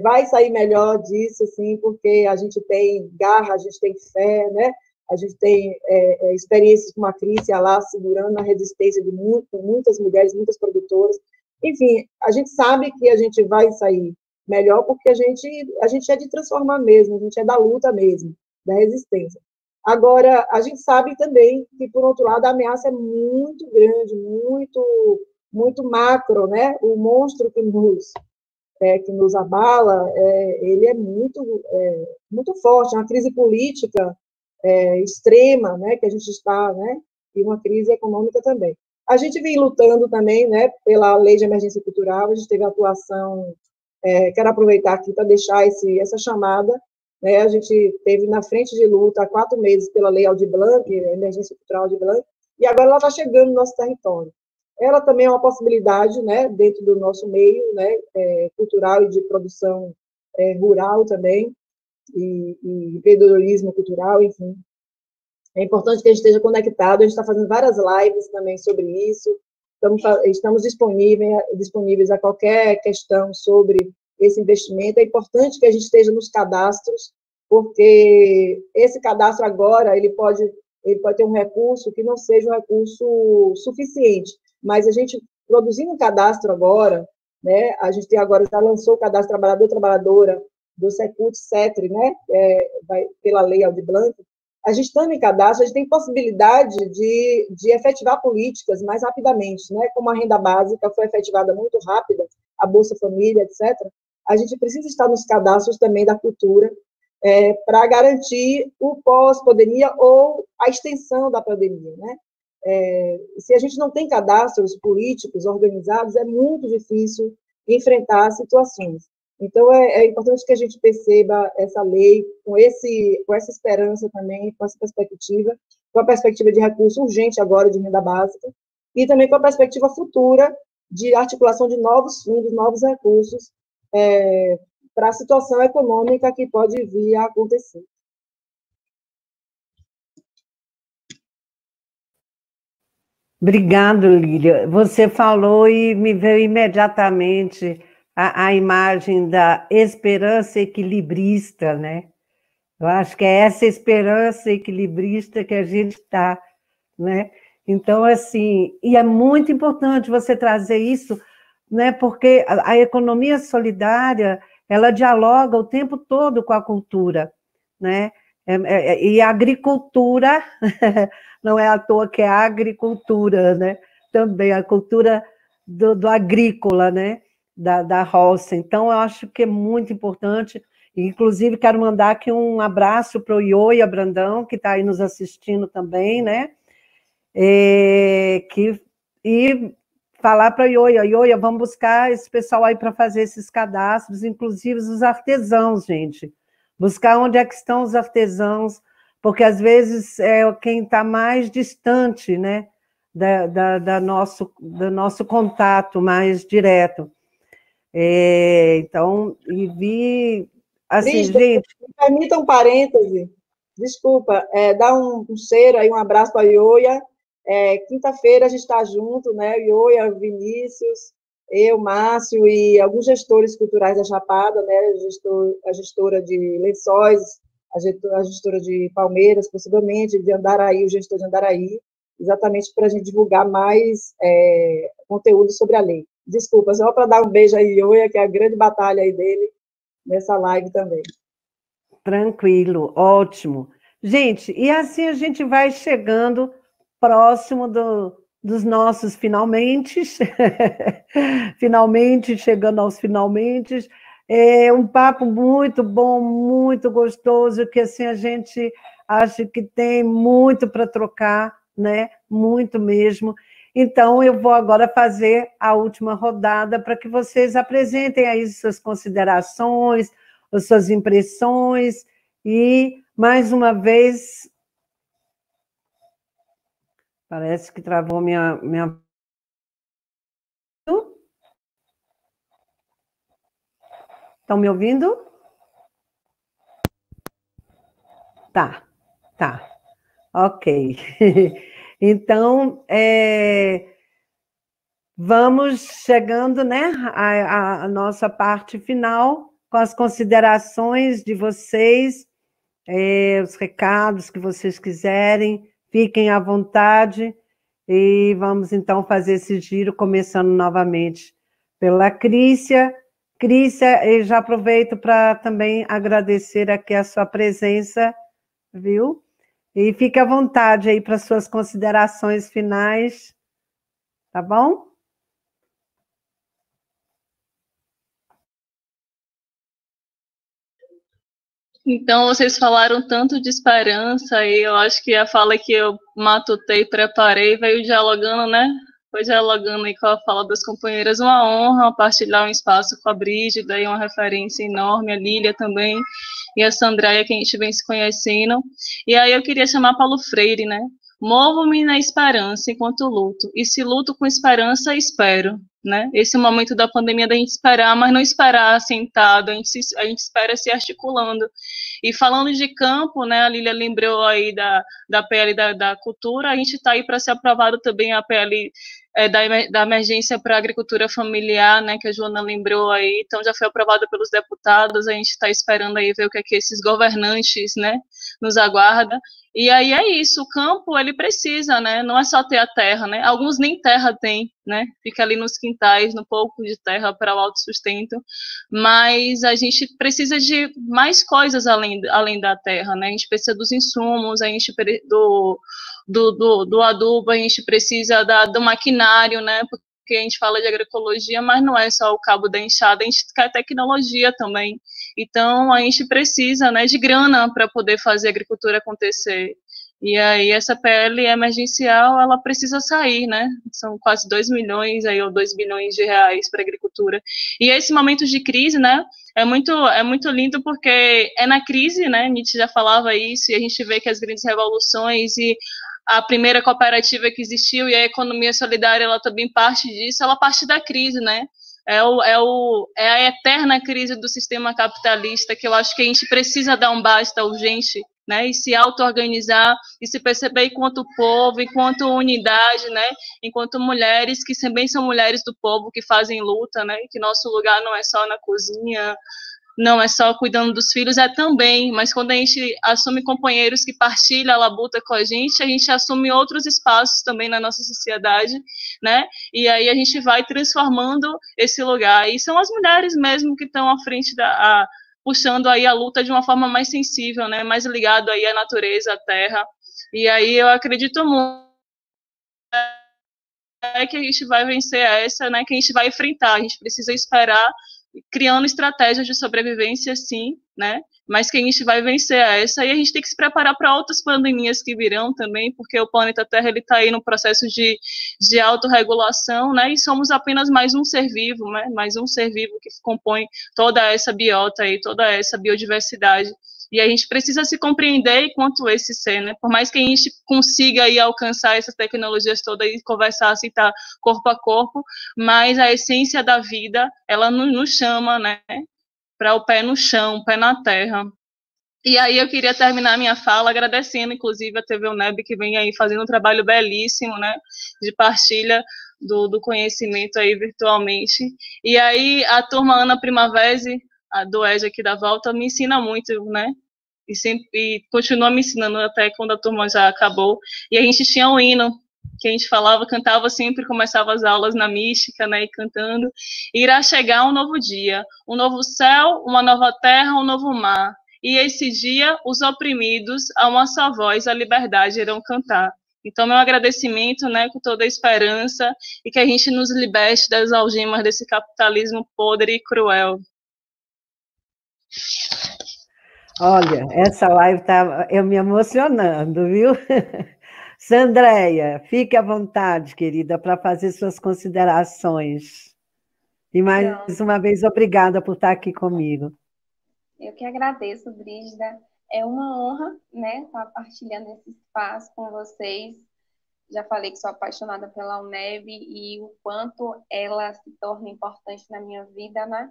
vai sair melhor disso, assim, porque a gente tem garra, a gente tem fé, né, a gente tem experiências com a Crícia lá, segurando a resistência de muitas mulheres, muitas produtoras. Enfim, a gente sabe que a gente vai sair melhor porque a gente é de transformar mesmo, a gente é da luta mesmo, da resistência. Agora, a gente sabe também que, por outro lado, a ameaça é muito grande, muito macro, né? O monstro que nos abala, ele é muito forte, é uma crise política extrema, né, que a gente está, né, e uma crise econômica também. A gente vem lutando também, né, pela lei de emergência cultural, a gente teve atuação, quero aproveitar aqui para deixar essa chamada, né, a gente teve na frente de luta há 4 meses pela lei Aldir Blanc, emergência cultural Aldir Blanc, e agora ela está chegando no nosso território. ela também é uma possibilidade, né, dentro do nosso meio, né, cultural e de produção rural também, e empreendedorismo cultural, enfim. É importante que a gente esteja conectado, a gente está fazendo várias lives também sobre isso, estamos disponíveis a qualquer questão sobre esse investimento. É importante que a gente esteja nos cadastros, porque esse cadastro agora, ele pode ter um recurso que não seja um recurso suficiente, mas a gente, produzindo um cadastro agora, né, a gente agora já lançou o cadastro trabalhador-trabalhadora do Secult-Cetre, né, pela Lei Aldir Blanc. A gente estando em cadastro, a gente tem possibilidade de efetivar políticas mais rapidamente, né, como a renda básica foi efetivada muito rápida, a Bolsa Família, etc. A gente precisa estar nos cadastros também da cultura, para garantir o pós-pandemia ou a extensão da pandemia, né? Se a gente não tem cadastros políticos organizados, é muito difícil enfrentar situações. Então, é importante que a gente perceba essa lei com essa esperança também, com essa perspectiva, com a perspectiva de recurso urgente agora de renda básica, e também com a perspectiva futura de articulação de novos fundos, novos recursos, para a situação econômica que pode vir a acontecer. Obrigado, Lília. Você falou e me veio imediatamente a imagem da esperança equilibrista, né? Eu acho que é essa esperança equilibrista que a gente está, né? Então, assim, e é muito importante você trazer isso, né? Porque a economia solidária, ela dialoga o tempo todo com a cultura, né? E a agricultura, não é à toa que é a agricultura, né? Também a cultura do agrícola, né? Da roça. Então, eu acho que é muito importante. Inclusive, quero mandar aqui um abraço para o Ioia Brandão, que está aí nos assistindo também, né? E falar para a Ioia, vamos buscar esse pessoal aí para fazer esses cadastros, inclusive os artesãos, gente. Buscar onde é que estão os artesãos, porque às vezes é quem está mais distante, né? Do nosso contato mais direto. Então, e vi... Assim, gente... Me permita um parêntese, desculpa, dá um cheiro aí, um abraço para a Ioia. Quinta-feira a gente está junto, né? Ioia, Vinícius, eu, Márcio e alguns gestores culturais da Chapada, né? A gestora de Lençóis, a gestora de Palmeiras, possivelmente, de Andaraí, o gestor de Andaraí, exatamente para a gente divulgar mais conteúdo sobre a lei. Desculpa, só para dar um beijo aí, Ioia, que é a grande batalha aí dele, nessa live também. Tranquilo, ótimo. Gente, e assim a gente vai chegando próximo dos nossos finalmente, finalmente, chegando aos finalmente. É um papo muito bom, muito gostoso, que assim a gente acha que tem muito para trocar, né? Muito mesmo. Então, eu vou agora fazer a última rodada para que vocês apresentem aí suas considerações, as suas impressões, e, mais uma vez, parece que travou minha... Estão me ouvindo? Tá. Ok. Então, vamos chegando, né, à nossa parte final, com as considerações de vocês, os recados que vocês quiserem, fiquem à vontade, e vamos então fazer esse giro, começando novamente pela Crícia. Crícia, eu já aproveito para também agradecer aqui a sua presença, viu? E fique à vontade aí para suas considerações finais, tá bom? Então, vocês falaram tanto de esperança, e eu acho que a fala que eu matutei e preparei veio dialogando, né? Foi dialogando aí com a fala das companheiras. Uma honra partilhar um espaço com a Brígida, e uma referência enorme, a Lília também, e a Sandréia, que a gente vem se conhecendo. E aí eu queria chamar Paulo Freire, né? Movo-me na esperança enquanto luto, e se luto com esperança, espero, né? Esse momento da pandemia da gente esperar, mas não esperar sentado, a gente espera se articulando. E falando de campo, né, a Lília lembrou aí da PL da cultura, a gente está aí para ser aprovado também a PL da emergência para a agricultura familiar, né, que a Joana lembrou aí, então já foi aprovada pelos deputados, a gente está esperando aí ver o que é que esses governantes, né, nos aguarda. E aí é isso, o campo, ele precisa, né, não é só ter a terra, né, alguns nem terra têm, né, fica ali nos quintais, no pouco de terra para o autossustento, mas a gente precisa de mais coisas além da terra, né, a gente precisa dos insumos, a gente do adubo, a gente precisa do maquinário, né, porque a gente fala de agroecologia, mas não é só o cabo da enxada, a gente quer tecnologia também. Então, a gente precisa, né, de grana para poder fazer a agricultura acontecer. E aí, essa PL emergencial, ela precisa sair, né? São quase 2 milhões, aí, ou 2 bilhões de reais para a agricultura. E esse momento de crise, né, é muito lindo porque é na crise, né, Nietzsche já falava isso, e a gente vê que as grandes revoluções e a primeira cooperativa que existiu e a economia solidária, ela também parte disso, ela parte da crise, né? É a eterna crise do sistema capitalista, que eu acho que a gente precisa dar um basta urgente, né, e se auto-organizar, e se perceber enquanto povo, enquanto unidade, né, enquanto mulheres, que também são mulheres do povo, que fazem luta, né, que nosso lugar não é só na cozinha, não é só cuidando dos filhos, é também, mas quando a gente assume companheiros que partilham a labuta com a gente assume outros espaços também na nossa sociedade, né, e aí a gente vai transformando esse lugar, e são as mulheres mesmo que estão à frente puxando aí a luta de uma forma mais sensível, né, mais ligado aí à natureza, à terra, e aí eu acredito muito que a gente vai vencer essa, né, que a gente vai enfrentar, a gente precisa esperar, criando estratégias de sobrevivência, sim, né, mas que a gente vai vencer essa, e a gente tem que se preparar para outras pandemias que virão também, porque o planeta Terra está aí no processo de autorregulação, né, e somos apenas mais um ser vivo, né, mais um ser vivo que compõe toda essa biota aí, toda essa biodiversidade. E a gente precisa se compreender enquanto esse ser, né? Por mais que a gente consiga aí alcançar essas tecnologias todas e conversar, assim, tá, corpo a corpo, mas a essência da vida, ela nos chama, né? Para o pé no chão, o pé na terra. E aí eu queria terminar minha fala agradecendo, inclusive, a TV UNEB, que vem aí fazendo um trabalho belíssimo, né? De partilha do conhecimento aí virtualmente. E aí a turma Ana Primavesi, do EJA aqui da Volta, me ensina muito, né? E continua me ensinando até quando a turma já acabou. E a gente tinha um hino que a gente falava, cantava sempre, começava as aulas na mística, né, e cantando. Irá chegar um novo dia, um novo céu, uma nova terra, um novo mar. E esse dia, os oprimidos, a uma só voz, a liberdade irão cantar. Então, meu agradecimento, né, com toda a esperança, e que a gente nos liberte das algemas desse capitalismo podre e cruel. Olha, essa live está eu me emocionando, viu? Sandréia, fique à vontade, querida, para fazer suas considerações. E mais uma vez, obrigada por estar aqui comigo. Eu que agradeço, Brígida. É uma honra, né, estar partilhando esse espaço com vocês. Já falei que sou apaixonada pela UNEB e o quanto ela se torna importante na minha vida, né?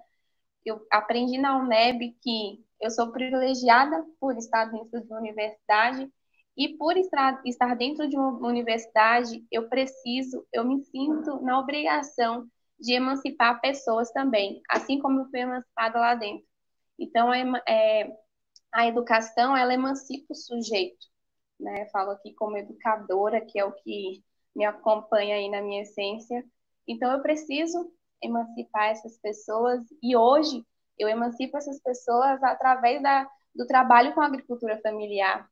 Eu aprendi na UNEB que eu sou privilegiada por estar dentro de uma universidade e por estar dentro de uma universidade, eu me sinto na obrigação de emancipar pessoas também, assim como eu fui emancipada lá dentro. Então, a educação, ela emancipa o sujeito, né? Eu falo aqui como educadora, que é o que me acompanha aí na minha essência. Então, eu preciso emancipar essas pessoas e hoje eu emancipo essas pessoas através do trabalho com a agricultura familiar,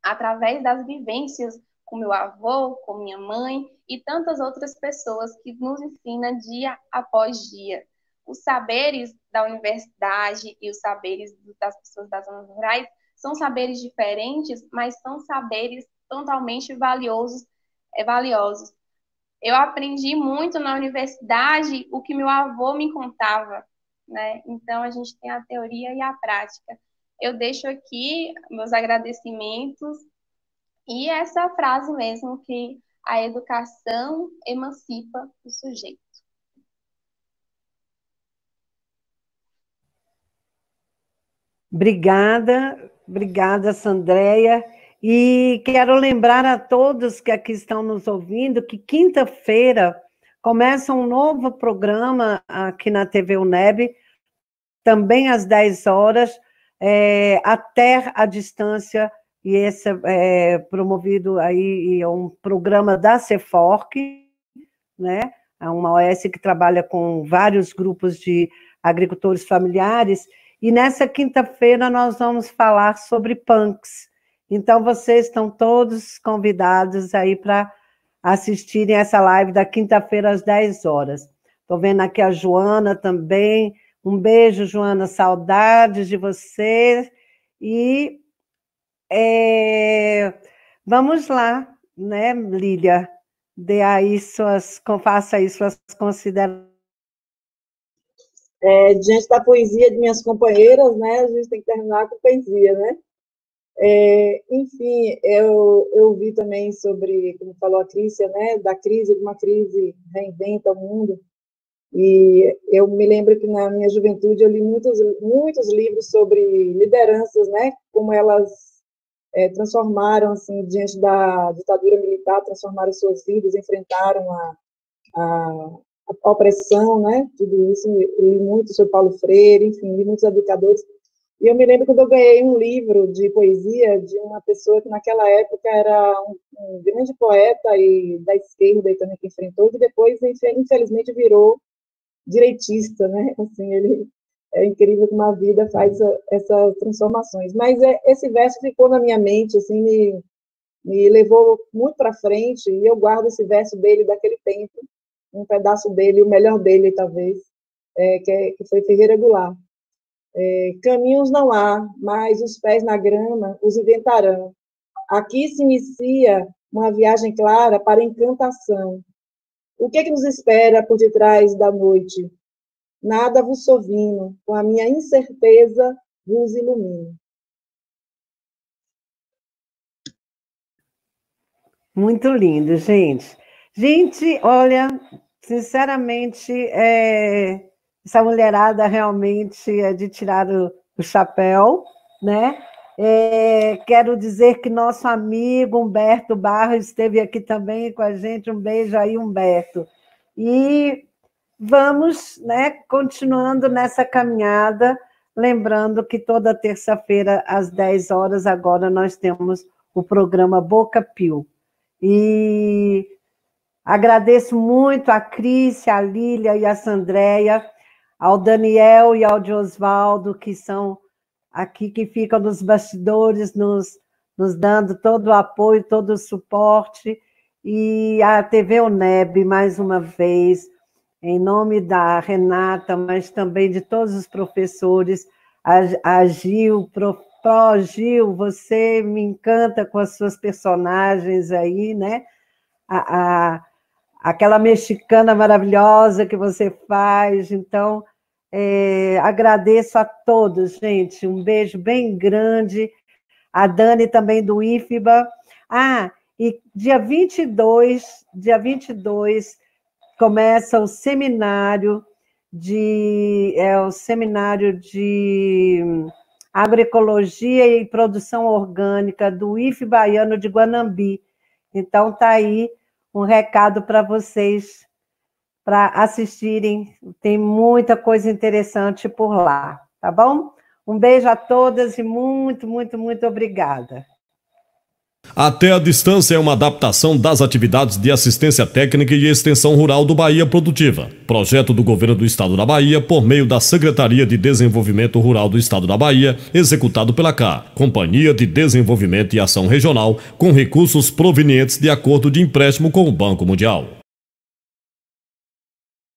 através das vivências com meu avô, com minha mãe e tantas outras pessoas que nos ensinam dia após dia. Os saberes da universidade e os saberes das pessoas das zonas rurais são saberes diferentes, mas são saberes totalmente valiosos. Eu aprendi muito na universidade o que meu avô me contava, né? Então, a gente tem a teoria e a prática. Eu deixo aqui meus agradecimentos E essa frase mesmo que a educação emancipa o sujeito. Obrigada, Sandréia. E quero lembrar a todos que aqui estão nos ouvindo que quinta-feira começa um novo programa aqui na TV UNEB, também às 10 horas, até a distância, e esse é promovido aí, é um programa da CEFORC, né? É uma OS que trabalha com vários grupos de agricultores familiares, e nessa quinta-feira nós vamos falar sobre punks. Então, vocês estão todos convidados aí para assistirem essa live da quinta-feira às 10 horas. Estou vendo aqui a Joana também. Um beijo, Joana, saudades de você. E vamos lá, né, Lília? Faça aí suas considerações. Diante da poesia de minhas companheiras, né, a gente tem que terminar com poesia, né? Enfim, eu vi também sobre, como falou a Crícia, né, da crise, de uma crise reinventa o mundo, e eu me lembro que na minha juventude eu li muitos livros sobre lideranças, né, como elas transformaram, assim, diante da ditadura militar, transformaram suas vidas, enfrentaram a opressão, né, tudo isso. Eu li muito sobre Paulo Freire, enfim, li muitos educadores. E eu me lembro quando eu ganhei um livro de poesia de uma pessoa que naquela época era um grande poeta e da esquerda e também que enfrentou, que depois, infelizmente, virou direitista, né? Assim, é incrível como a vida faz essas transformações. Mas esse verso ficou na minha mente, assim, me levou muito para frente, e eu guardo esse verso dele daquele tempo, um pedaço dele, o melhor dele, talvez, que foi Ferreira Goulart. Caminhos não há, mas os pés na grama os inventarão. Aqui se inicia uma viagem clara para a encantação. O que nos espera por detrás da noite? Nada vos sovino, com a minha incerteza vos ilumino. Muito lindo, gente. Gente, olha, sinceramente, essa mulherada realmente é de tirar o chapéu, né? Quero dizer que nosso amigo Humberto Barros esteve aqui também com a gente. Um beijo aí, Humberto. E vamos, né, continuando nessa caminhada, lembrando que toda terça-feira, às 10 horas, agora nós temos o programa Boca Pio. E agradeço muito a Cris, a Lília e a Sandréia, ao Daniel e ao Osvaldo, que são aqui, que ficam nos bastidores, nos dando todo o apoio, todo o suporte, e a TV UNEB, mais uma vez, em nome da Renata, mas também de todos os professores, a Gil, Gil, você me encanta com as suas personagens aí, né? Aquela mexicana maravilhosa que você faz. Então, agradeço a todos, gente. Um beijo bem grande. A Dani também do IFBA. E dia 22 começa o seminário de agroecologia e produção orgânica do IF Baiano de Guanambi. Então, está aí um recado para vocês, para assistirem. Tem muita coisa interessante por lá, tá bom? Um beijo a todas e muito, muito, muito obrigada. Até a Distância é uma adaptação das atividades de assistência técnica e extensão rural do Bahia Produtiva. Projeto do Governo do Estado da Bahia por meio da Secretaria de Desenvolvimento Rural do Estado da Bahia, executado pela CA, Companhia de Desenvolvimento e Ação Regional, com recursos provenientes de acordo de empréstimo com o Banco Mundial.